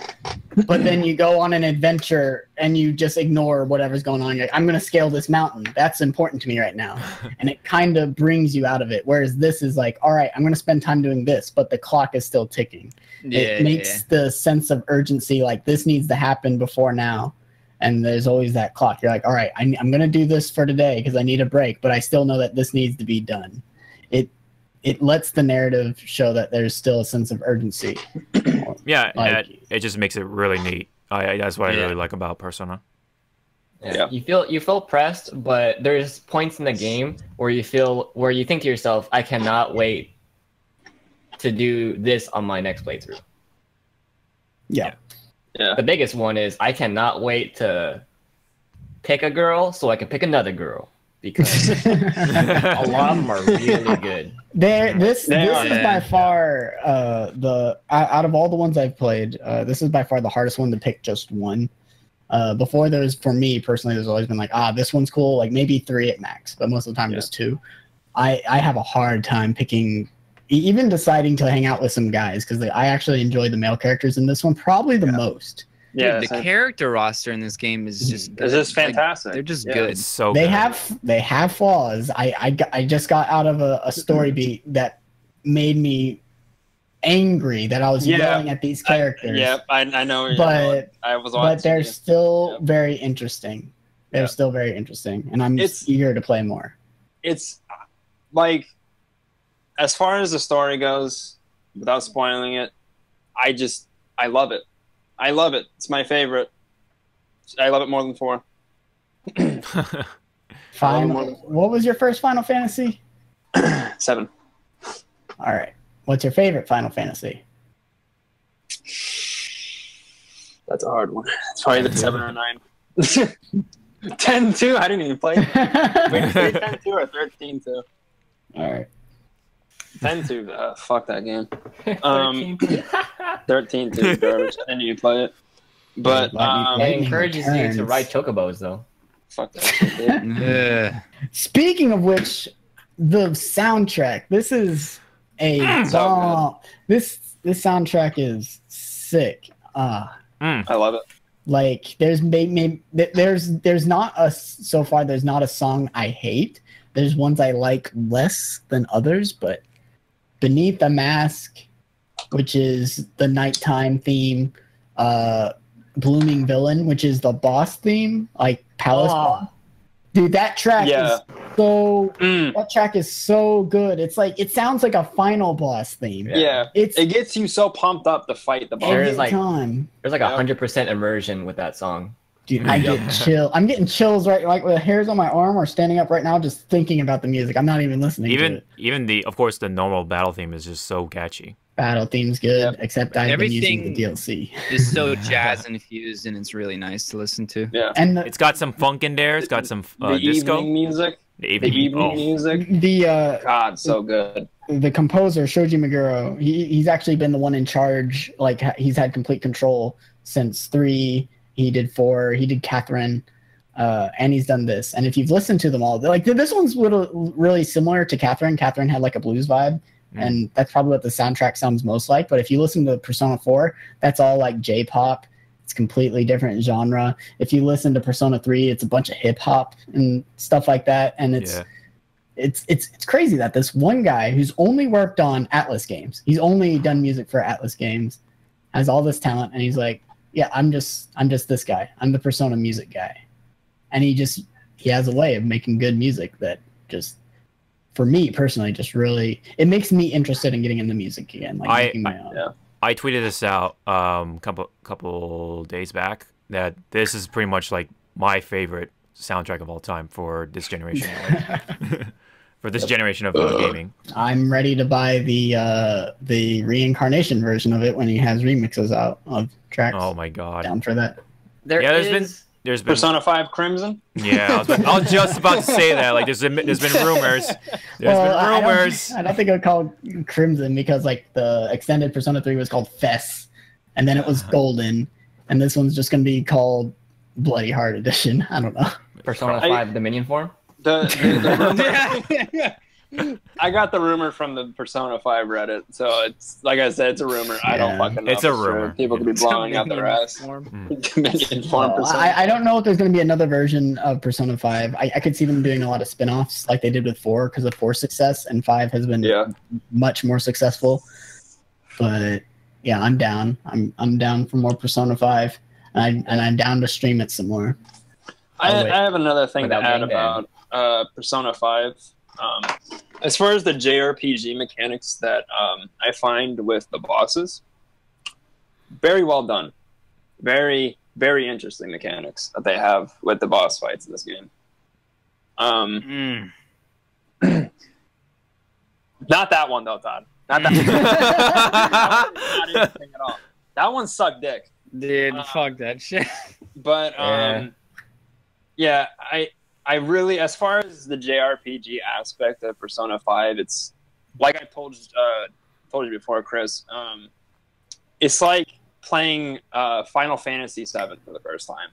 but then you go on an adventure and you just ignore whatever's going on. You're like, I'm going to scale this mountain. That's important to me right now. And it kind of brings you out of it. Whereas this is like, all right, I'm going to spend time doing this, but the clock is still ticking. It makes the sense of urgency, like this needs to happen before now. And there's always that clock. You're like, all right, I'm going to do this for today because I need a break, but I still know that this needs to be done. It lets the narrative show that there's still a sense of urgency. Yeah, Like- it just makes it really neat. That's what I really like about Persona. Yeah. You feel pressed, but there's points in the game where you think to yourself, I cannot wait to do this on my next playthrough. Yeah. Yeah. The biggest one is I cannot wait to pick a girl so I can pick another girl because a lot of them are really good. This are, is by far out of all the ones I've played, this is by far the hardest one to pick just one. Before for me personally, there's always been like, this one's cool, like maybe 3 at max, but most of the time just 2. I have a hard time picking, even deciding to hang out with some guys because I actually enjoy the male characters in this one probably the most. Yeah, Dude, the character roster in this game is just it's just fantastic. They're just Yeah. good. It's so They good. they have flaws. I just got out of a story beat that made me angry that I was yelling at these characters. I know. But I was watching. but they're it. still Yep. very interesting. They're Yep. still very interesting, and I'm It's- eager to play more. It's like, as far as the story goes, without spoiling it, I love it. I love it. It's my favorite. I love it more than 4. What was your first Final Fantasy? 7. All right. What's your favorite Final Fantasy? That's a hard one. It's probably the 7 or 9. 10-2? I didn't even play it. Wait, is it 10-2 or 13-2? All right. 10-2. Fuck that game. 13. 13-2 garbage. I didn't even play it. But Lightning- It Lightning encourages you returns. to ride chocobos, though. fuck that shit, dude. Ugh. Speaking of which, the soundtrack. This is a So bomb. This soundtrack is sick. I love it. Like there's not so far there's not a song I hate. There's ones I like less than others, but Beneath the Mask, which is the nighttime theme, Blooming Villain, which is the boss theme, like Palace Boss. Dude, that track Yeah. is so Mm. that track is so good. It's like it sounds like a final boss theme. Yeah. It's It gets you so pumped up to fight the boss. There every is, like- time. There's like 100% immersion with that song. Dude, I get chill. I'm getting chills right, like the hairs on my arm are standing up right now, just thinking about the music. I'm not even listening to it. Even of course the normal battle theme is just so catchy. Battle theme's good, Yep. except I've been using Everything- the DLC. It's so jazz infused and it's really nice to listen to. Yeah. And the It's got some funk in there. It's got some The disco. evening music. The The evening, evening music. God, so good. the composer Shoji Meguro, he's actually been the one in charge. Like he's had complete control since 3. He did 4. He did Catherine, and he's done this. And if you've listened to them all, like this one's really similar to Catherine. Catherine had like a blues vibe, and that's probably what the soundtrack sounds most like. But if you listen to Persona 4, that's all like J-pop. It's completely different genre. If you listen to Persona 3, it's a bunch of hip hop and stuff like that. And it's crazy that this one guy who's only worked on Atlas games, he's only done music for Atlas games, has all this talent, and he's like, yeah, I'm just this guy. I'm the Persona music guy. And he has a way of making good music that just, for me personally, just really, it makes me interested in getting into music again. Like making my own. Yeah. I tweeted this out couple days back that this is pretty much like my favorite soundtrack of all time for this generation. For this generation of gaming. I'm ready to buy the reincarnation version of it when he has remixes out of tracks. Oh my god. Down for that. There's been Persona 5 Crimson. Yeah, I was just about to say that. Like, there's been rumors. I don't think I would call it Crimson because like the extended Persona 3 was called Fess, and then it was Golden, and this one's just gonna be called Bloody Heart Edition. I don't know. Persona 5 Dominion form? The I got the rumor from the Persona 5 Reddit, so it's like I said, it's a rumor. I don't fucking know. It's a for sure. rumor. People could be blowing out their ass. Minion form Persona. I don't know if there's going to be another version of Persona 5. I could see them doing a lot of spin-offs like they did with 4 because of 4's success, and 5 has been much more successful. But yeah, I'm down. I'm down for more Persona 5, and I'm down to stream it some more. I have another thing to add about Persona 5. As far as the JRPG mechanics that I find with the bosses, very well done. Very, very interesting mechanics that they have with the boss fights in this game. Not that one, though, Todd. Not that one. That one's not interesting at all. That one sucked dick. Dude, fuck that shit. But, yeah, I really, as far as the JRPG aspect of Persona 5, it's like I told you before, Chris. It's like playing Final Fantasy VII for the first time.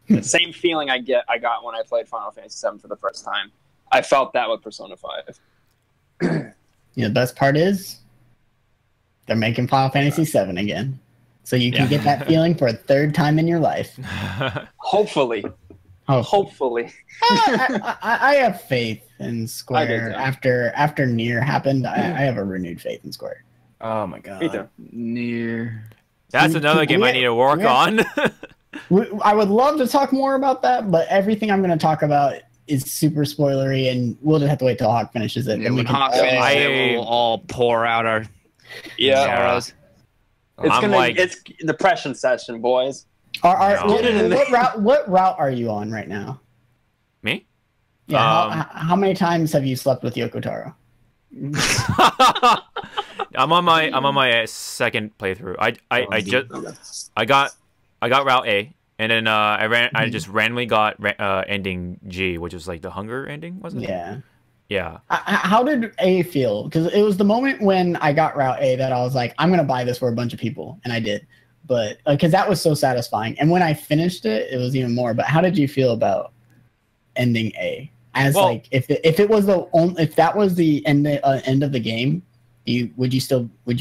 The same feeling I got when I played Final Fantasy VII for the first time. I felt that with Persona 5. The best part is they're making Final Fantasy VII again, so you can get that feeling for a third time in your life. Hopefully. Hopefully. I have faith in Square. After Nier happened, I have a renewed faith in Square. Oh my god. Nier. That's another game I need to work on. I would love to talk more about that, but everything I'm going to talk about is super spoilery, and we'll just have to wait till Hawk finishes it. Yeah, when Hawk finishes it, we'll all pour out our sorrows. It's depression session, boys. What route are you on right now? Me? Yeah. How many times have you slept with Yoko Taro? I'm on my second playthrough. I got route A, and then I just randomly got ending G, which was like the hunger ending, wasn't it? Yeah. How did A feel? Because it was the moment when I got route A that I was like, I'm gonna buy this for a bunch of people, and I did. But because that was so satisfying, and when I finished it, it was even more. But how did you feel about ending A? If that was the end of the game, would you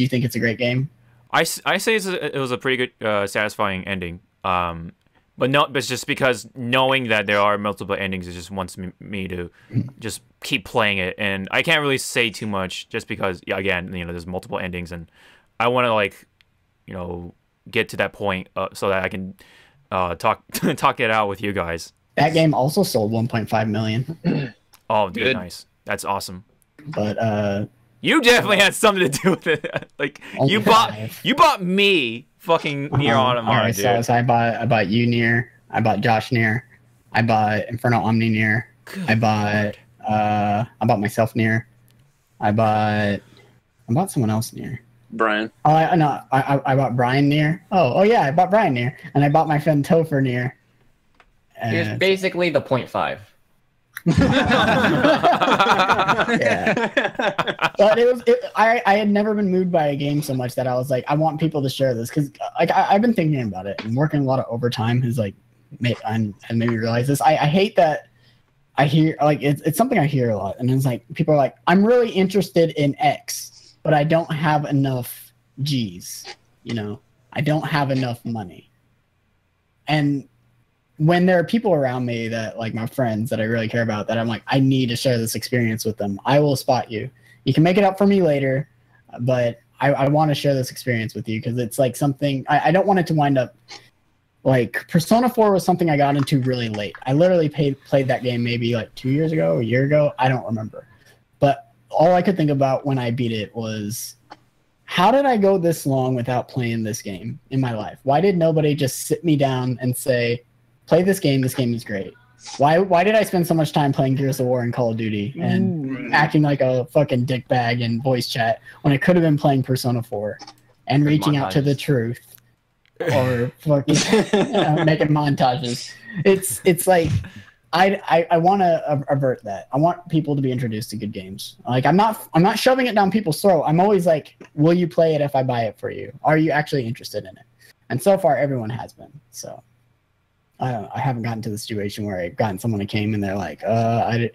think it's a great game? I say it was a pretty good satisfying ending. But it's just because knowing that there are multiple endings, it just wants me to just keep playing it, and I can't really say too much just because again, there's multiple endings, and I want to get to that point so that I can talk it out with you guys. That game also sold 1.5 million. Oh, dude, good. Nice. That's awesome. But you definitely had something to do with it. Like you bought me fucking Nier Automata, dude. So I bought you Nier. I bought Josh Nier. I bought Inferno Omni Nier. I bought myself Nier. I bought someone else Nier. Brian. Oh, I bought Brian Nier. Oh yeah, I bought Brian Nier, and I bought my friend Topher Nier. It's basically the 0.5. Yeah. But I had never been moved by a game so much that I was like, I want people to share this, because I've been thinking about it, and working a lot of overtime has made me realize this. I hate that I hear it's something I hear a lot, and it's like people are like, I'm really interested in X, but I don't have enough G's. I don't have enough money. And when there are people around me that, like my friends that I really care about, that I'm like, I need to share this experience with them, I will spot you. You can make it up for me later, but I want to share this experience with you, because it's like something I don't want it to wind up like Persona 4 was something I got into really late. I literally played that game maybe like 2 years ago, a year ago. I don't remember. But all I could think about when I beat it was, how did I go this long without playing this game in my life? Why did nobody just sit me down and say, play this game is great? Why did I spend so much time playing Gears of War and Call of Duty and acting like a fucking dickbag in voice chat when I could have been playing Persona 4 and reaching out to the truth, or fucking making montages? It's like I want to avert that. I want people to be introduced to good games. Like I'm not shoving it down people's throat. I'm always like, will you play it if I buy it for you? Are you actually interested in it? And so far, everyone has been. So I haven't gotten to the situation where I've gotten someone who came and they're like, I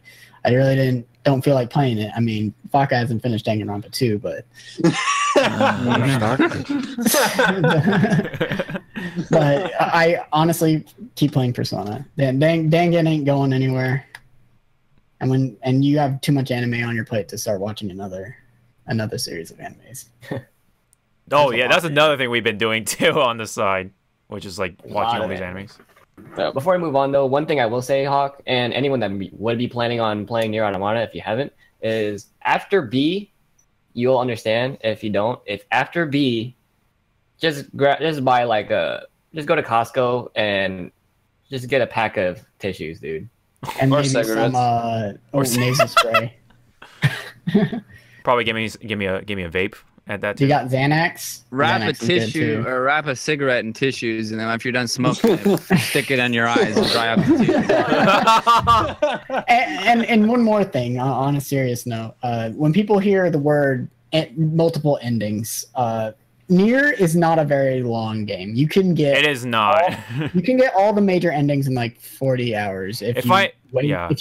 really don't feel like playing it. I mean, Sfaka hasn't finished Danganronpa 2, but but I honestly keep playing Persona. Dangan ain't going anywhere. And you have too much anime on your plate to start watching another series of animes. Oh yeah, that's another thing we've been doing too on the side, which is like watching all these animes. Before I move on, though, one thing I will say, Hawk, and anyone that would be planning on playing Nier Automata, if you haven't, is after B, you'll understand. If you don't, if after B, just buy like just go to Costco and just get a pack of tissues, dude. And Or maybe cigarettes. some nasal spray. Probably give me a vape at that. You Too. got Xanax. Wrap a Xanax is good, tissue too. or wrap a cigarette in tissues, and then after you're done smoking it, stick it on your eyes and dry up the tissue. And one more thing, on a serious note, when people hear the word multiple endings, Nier is not a very long game. You can get It is not. you can get all the major endings in like 40 hours if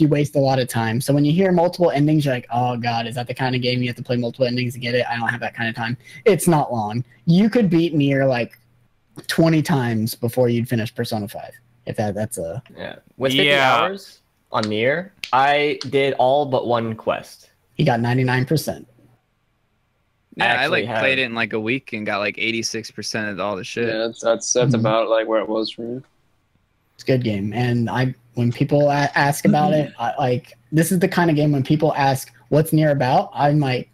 you waste a lot of time. So when you hear multiple endings, you're like, oh god, is that the kind of game you have to play multiple endings to get it? I don't have that kind of time. It's not long. You could beat Nier like 20 times before you'd finish Persona 5. If that's a With 50 hours on Nier, I did all but one quest. he got 99%. Yeah, I like actually played it in like a week and got like 86% of all the shit. Yeah, that's about like where it was for me. It's a good game, and when people ask about it, this is the kind of game when people ask what's Nier about, I'm like,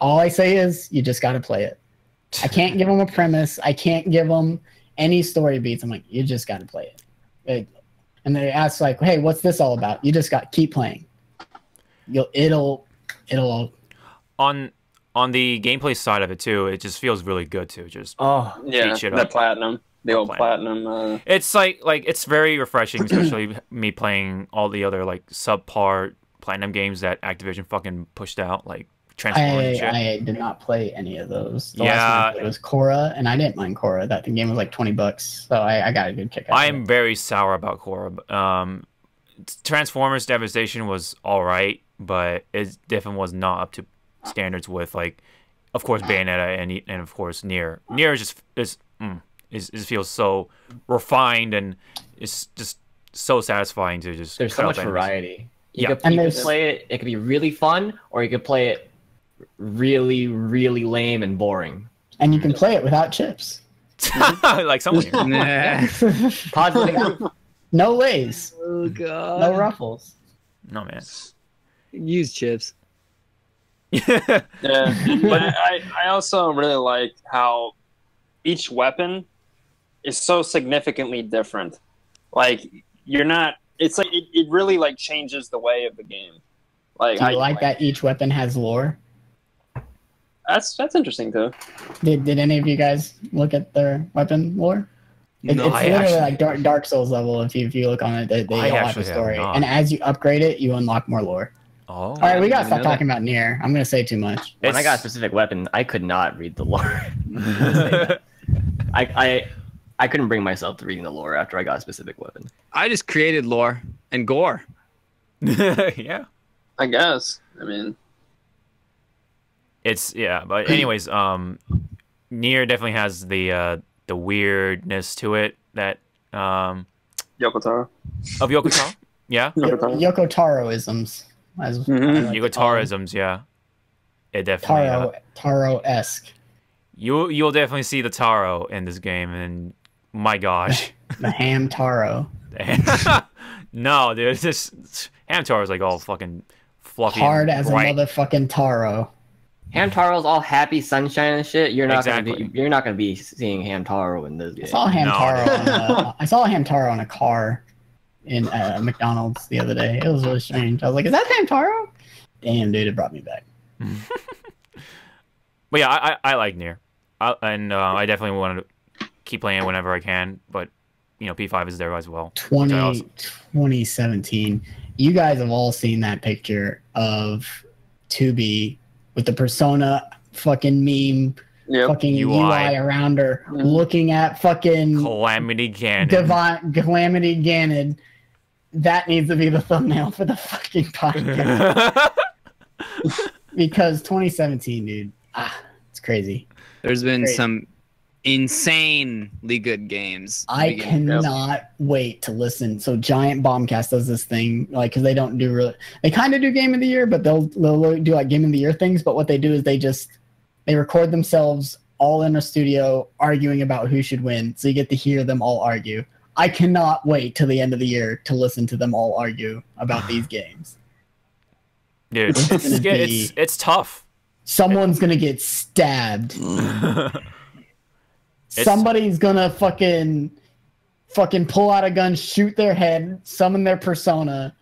all I say is you just got to play it. I can't give them a premise. I can't give them any story beats. I'm like, you just got to play it. And they ask like, hey, what's this all about? You just got keep playing. It'll On the gameplay side of it too, it just feels really good too. Just Yeah, shit the up. platinum, the old platinum. It's like it's very refreshing, especially me playing all the other like subpar platinum games that Activision fucking pushed out, like Transformers and shit. I did not play any of those. The Yeah. last one I played was Korra, and I didn't mind Korra. That game was like $20, so I got a good kick out of it. I'm very sour about Korra. Transformers Devastation was all right, but it definitely was not up to standards with like, of course, Bayonetta and of course Nier. Nier feels so refined and it's just so satisfying to just. There's so much variety. You could there's- play it. It could be really fun, or you could play it really, really lame and boring. And you can play it without chips. Like someone here. Nah. Positive. No lays. Oh god. No ruffles. No man. Use chips. Yeah, but I also really like how each weapon is so significantly different. Like you're not. It's like it really like changes the way of the game. Like Do you like that each weapon has lore? That's interesting too. Did any of you guys look at their weapon lore? No, it's I literally actually- like Dark Souls level. If you look on it, they I all have a actually have story. not. And as you upgrade it, you unlock more lore. Oh. All right, we gotta didn't stop know that. talking about Nier. I'm gonna say too much. When I got a specific weapon, I could not read the lore. I couldn't bring myself to reading the lore after I got a specific weapon. I just created lore and gore. Yeah. I guess. I mean, but anyways, Nier definitely has the weirdness to it that Yoko Taro. of Yoko Taro. Yeah. Yoko Taro-isms. As Mhm. I like to Yoko call them. Taroisms, yeah. It definitely Taro-esque. you'll definitely see the Taro in this game, and my gosh. The ham taro. No, dude, this Ham Taro is like all fucking fluffy. Hard and as bright. a motherfucking taro. Hamtaro's all happy sunshine and shit. You're not Exactly. you're not gonna be seeing Hamtaro in this game. I saw a ham No. taro. I saw a ham taro on a car in McDonald's the other day. It was really strange. I was like, "Is that ham taro?" Damn, dude, it brought me back. But yeah, I like Nier, I definitely want to keep playing it whenever I can. But you know, P5 is there as well. 2017. You guys have all seen that picture of 2B with the Persona fucking meme Yep. fucking UI. UI around her, Mhm. looking at fucking Calamity Ganon. Calamity Ganon. That needs to be the thumbnail for the fucking podcast. Because 2017, dude, it's crazy. There's been Great. some insanely good games. I cannot wait to listen. So Giant Bombcast does this thing, like, because they don't do really. They kind of do Game of the Year, but they'll do like Game of the Year things. But what they do is they record themselves all in a studio arguing about who should win. So you get to hear them all argue. I cannot wait till the end of the year to listen to them all argue about these games. Dude, it's tough. Someone's gonna get stabbed. Somebody's gonna fucking pull out a gun, shoot their head, summon their persona,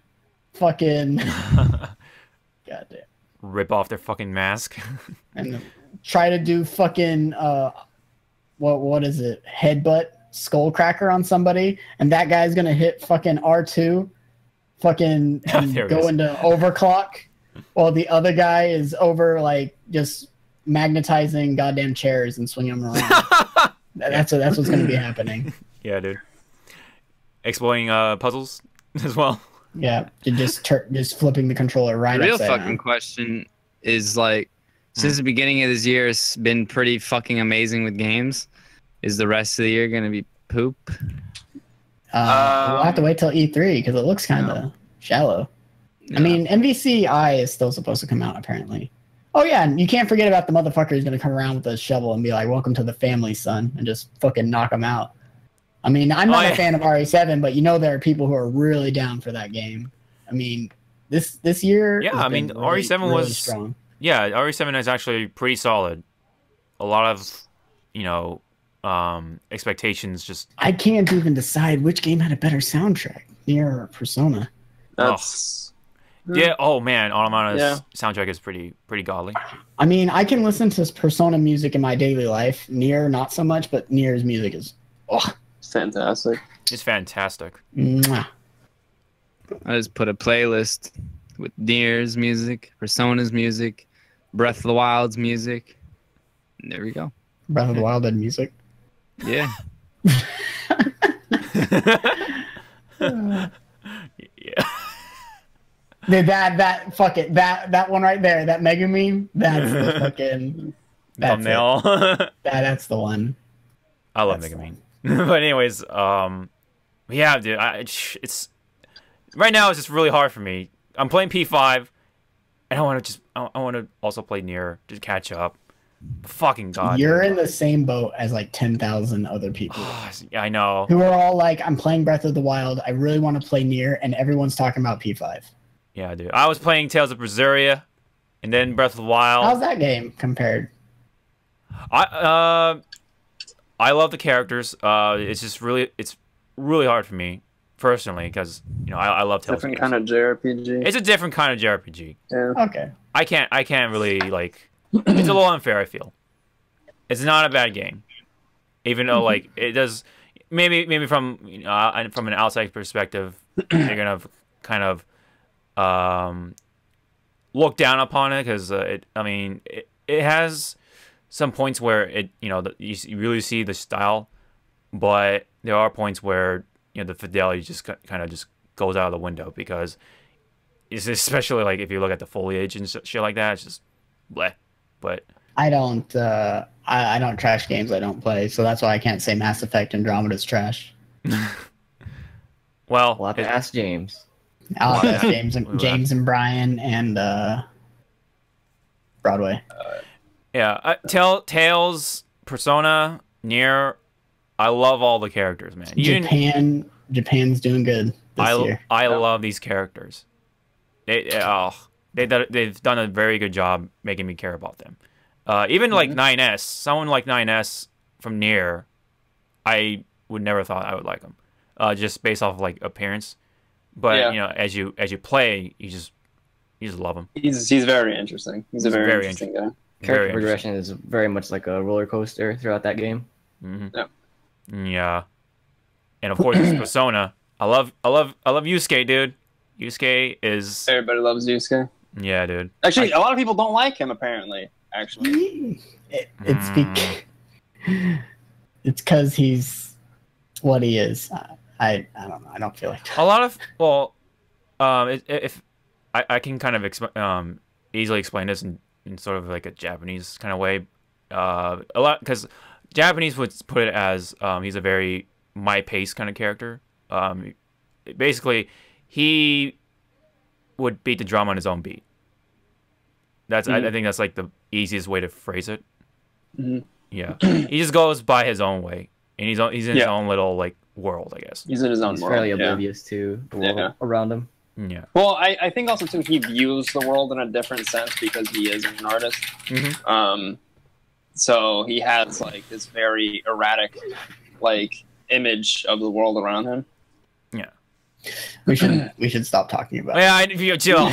fucking goddamn, Rip off their fucking mask. and try to do fucking what is it? Headbutt Skullcracker on somebody, and that guy's gonna hit fucking R2, fucking and There it go is. into overclock, while the other guy is over like just magnetizing goddamn chairs and swinging them around. That's what's gonna be happening. Yeah, dude. Exploring puzzles as well. Yeah, just flipping the controller right. The real upside fucking down. question is like, since the beginning of this year, it's been pretty fucking amazing with games. Is the rest of the year gonna be poop? We'll have to wait till E3 because it looks kind of shallow. Yeah. I mean, MVCI is still supposed to come out apparently. Oh yeah, and you can't forget about the motherfucker who's gonna come around with a shovel and be like, "Welcome to the family, son," and just fucking knock him out. I mean, I'm not a fan of RE7, but you know there are people who are really down for that game. I mean, this year. Yeah, has I mean, been really, RE7 really was strong. Yeah, RE7 is actually pretty solid. A lot of, expectations just. I can't even decide which game had a better soundtrack, Nier or Persona. That's Yeah. Oh man, Automata's Yeah. soundtrack is pretty godly. I mean, I can listen to Persona music in my daily life. Nier, not so much, but Nier's music is fantastic. It's fantastic. mwah. I just put a playlist with Nier's music, Persona's music, Breath of the Wild's music. And there we go. Breath of the Wild had music. Yeah. Yeah. Dude, that fuck it, that one right there, that mega meme, that's the fucking Thumbnail. that's the one. I love That's Mega Man. But anyways, yeah, dude, it's right now it's just really hard for me. I'm playing P5, and I want to also play Nier to catch up. Fucking god. You're in the same boat as like 10,000 other people Yeah, I know. who are all like, I'm playing Breath of the Wild, I really want to play Nier, and everyone's talking about P5. Yeah, dude. I was playing Tales of Berseria, and then Breath of the Wild. How's that game compared? I love the characters. It's really hard for me personally because I love Tales. Different kind of JRPG. It's a different kind of JRPG. Yeah. Okay. I can't really like. It's a little unfair. I feel it's not a bad game, even though like it does. Maybe from from an outside perspective, you're gonna kind of look down upon it because it has some points where you really see the style, but there are points where the fidelity just kind of just goes out of the window because it's especially like if you look at the foliage and shit like that, it's just bleh. But I don't I don't trash games I don't play, so that's why I can't say Mass Effect Andromeda's trash. well, We'll have to ask James. I'll have to ask James and Brian and Broadway. yeah, Tales, Persona, Nier, I love all the characters, man. Japan's doing good this year. I love these characters. They've done a very good job making me care about them. Even like 9S, someone like 9S from Nier, I would never thought I would like him, just based off of like appearance. But as you play, you just love him. He's very interesting. He's a very interesting guy. Character progression is very much like a roller coaster throughout that game. Mm-hmm. Yeah, and of course it's Persona. I love Yusuke, dude. Yusuke is Everybody loves Yusuke. yeah, dude. Actually, a lot of people don't like him apparently. actually. It's because he's what he is. I don't know. I don't feel like that. A lot of if I can kind of easily explain this in sort of like a Japanese kind of way. A lot because Japanese would put it as he's a very my pace kind of character. Basically, he would beat the drum on his own beat. That's I think that's like the easiest way to phrase it. Mm-hmm. Yeah, he just goes by his own way, and he's in his own little like world, I guess. He's in his own He's world. fairly oblivious to the world around him. Yeah. Well, I think also too he views the world in a different sense because he is an artist. Mm-hmm. So he has like this very erratic, like image of the world around him. Yeah. We should stop talking about it. Yeah, chill.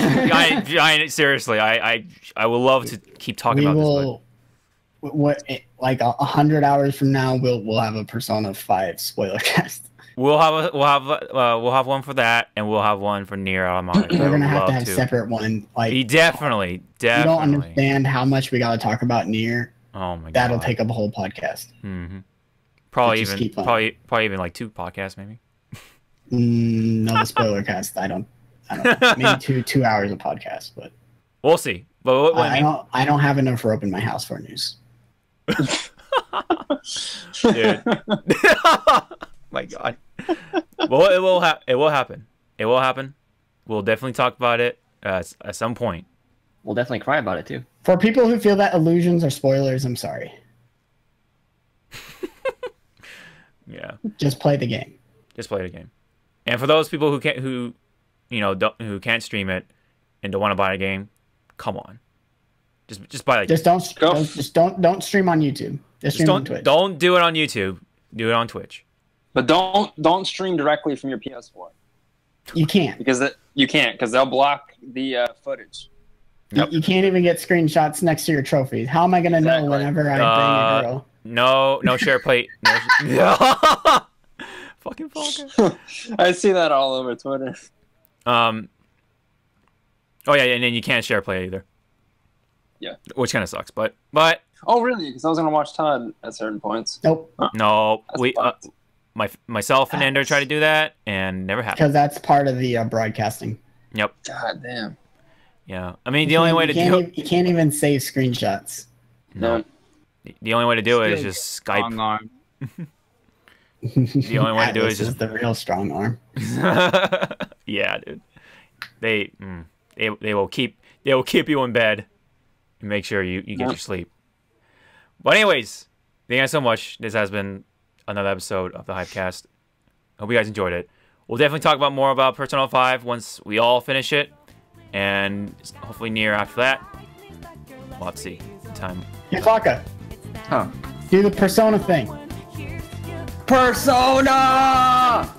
Seriously, I would love to keep talking about this. Like 100 hours from now, we'll have a Persona 5 spoiler cast. We'll have one for that, and we'll have one for Nier Automata. We're gonna have to have a separate one. Like definitely. You don't understand how much we gotta talk about Nier. Oh my god, that'll take up a whole podcast. Mm-hmm. Probably even like 2 podcasts, maybe. No, the spoiler cast. I don't know. Maybe 2 hours of podcast, but we'll see. But I don't have enough rope in my house for news. Dude. My god. Well, it will happen. It will happen. We'll definitely talk about it at some point. We'll definitely cry about it too. For people who feel that illusions are spoilers, I'm sorry. Yeah. Just play the game. Just play the game. And for those people who can't stream it and don't want to buy a game, come on. Just buy it. Just don't stream on YouTube. Just stream on Twitch. Don't do it on YouTube. Do it on Twitch. But don't stream directly from your PS4. You can't. Because they'll block the footage. Yep. You can't even get screenshots next to your trophies. How am I gonna know whenever I bang a girl? No share plate. No. Fucking Sfaka. I see that all over Twitter. Oh yeah, and then you can't share play either. Yeah. Which kind of sucks, but. Oh really? Because I was gonna watch Todd at certain points. Nope. No, myself and Ender tried to do that and never happened. Because that's part of the broadcasting. Yep. God damn. Yeah, I mean the only way to do it. You can't even save screenshots. No. The only way to do it is just Skype. Strong arm. The only way to do it is just the real strong arm. Yeah, dude. They will keep you in bed and make sure you get your sleep. But anyways, thank you guys so much. This has been another episode of the Hypecast. Hope you guys enjoyed it. We'll definitely talk about more about Persona 5 once we all finish it, and hopefully Nier after that. We'll have to see. Time. Hey, Sfaka. Huh. Do the Persona thing. Persona!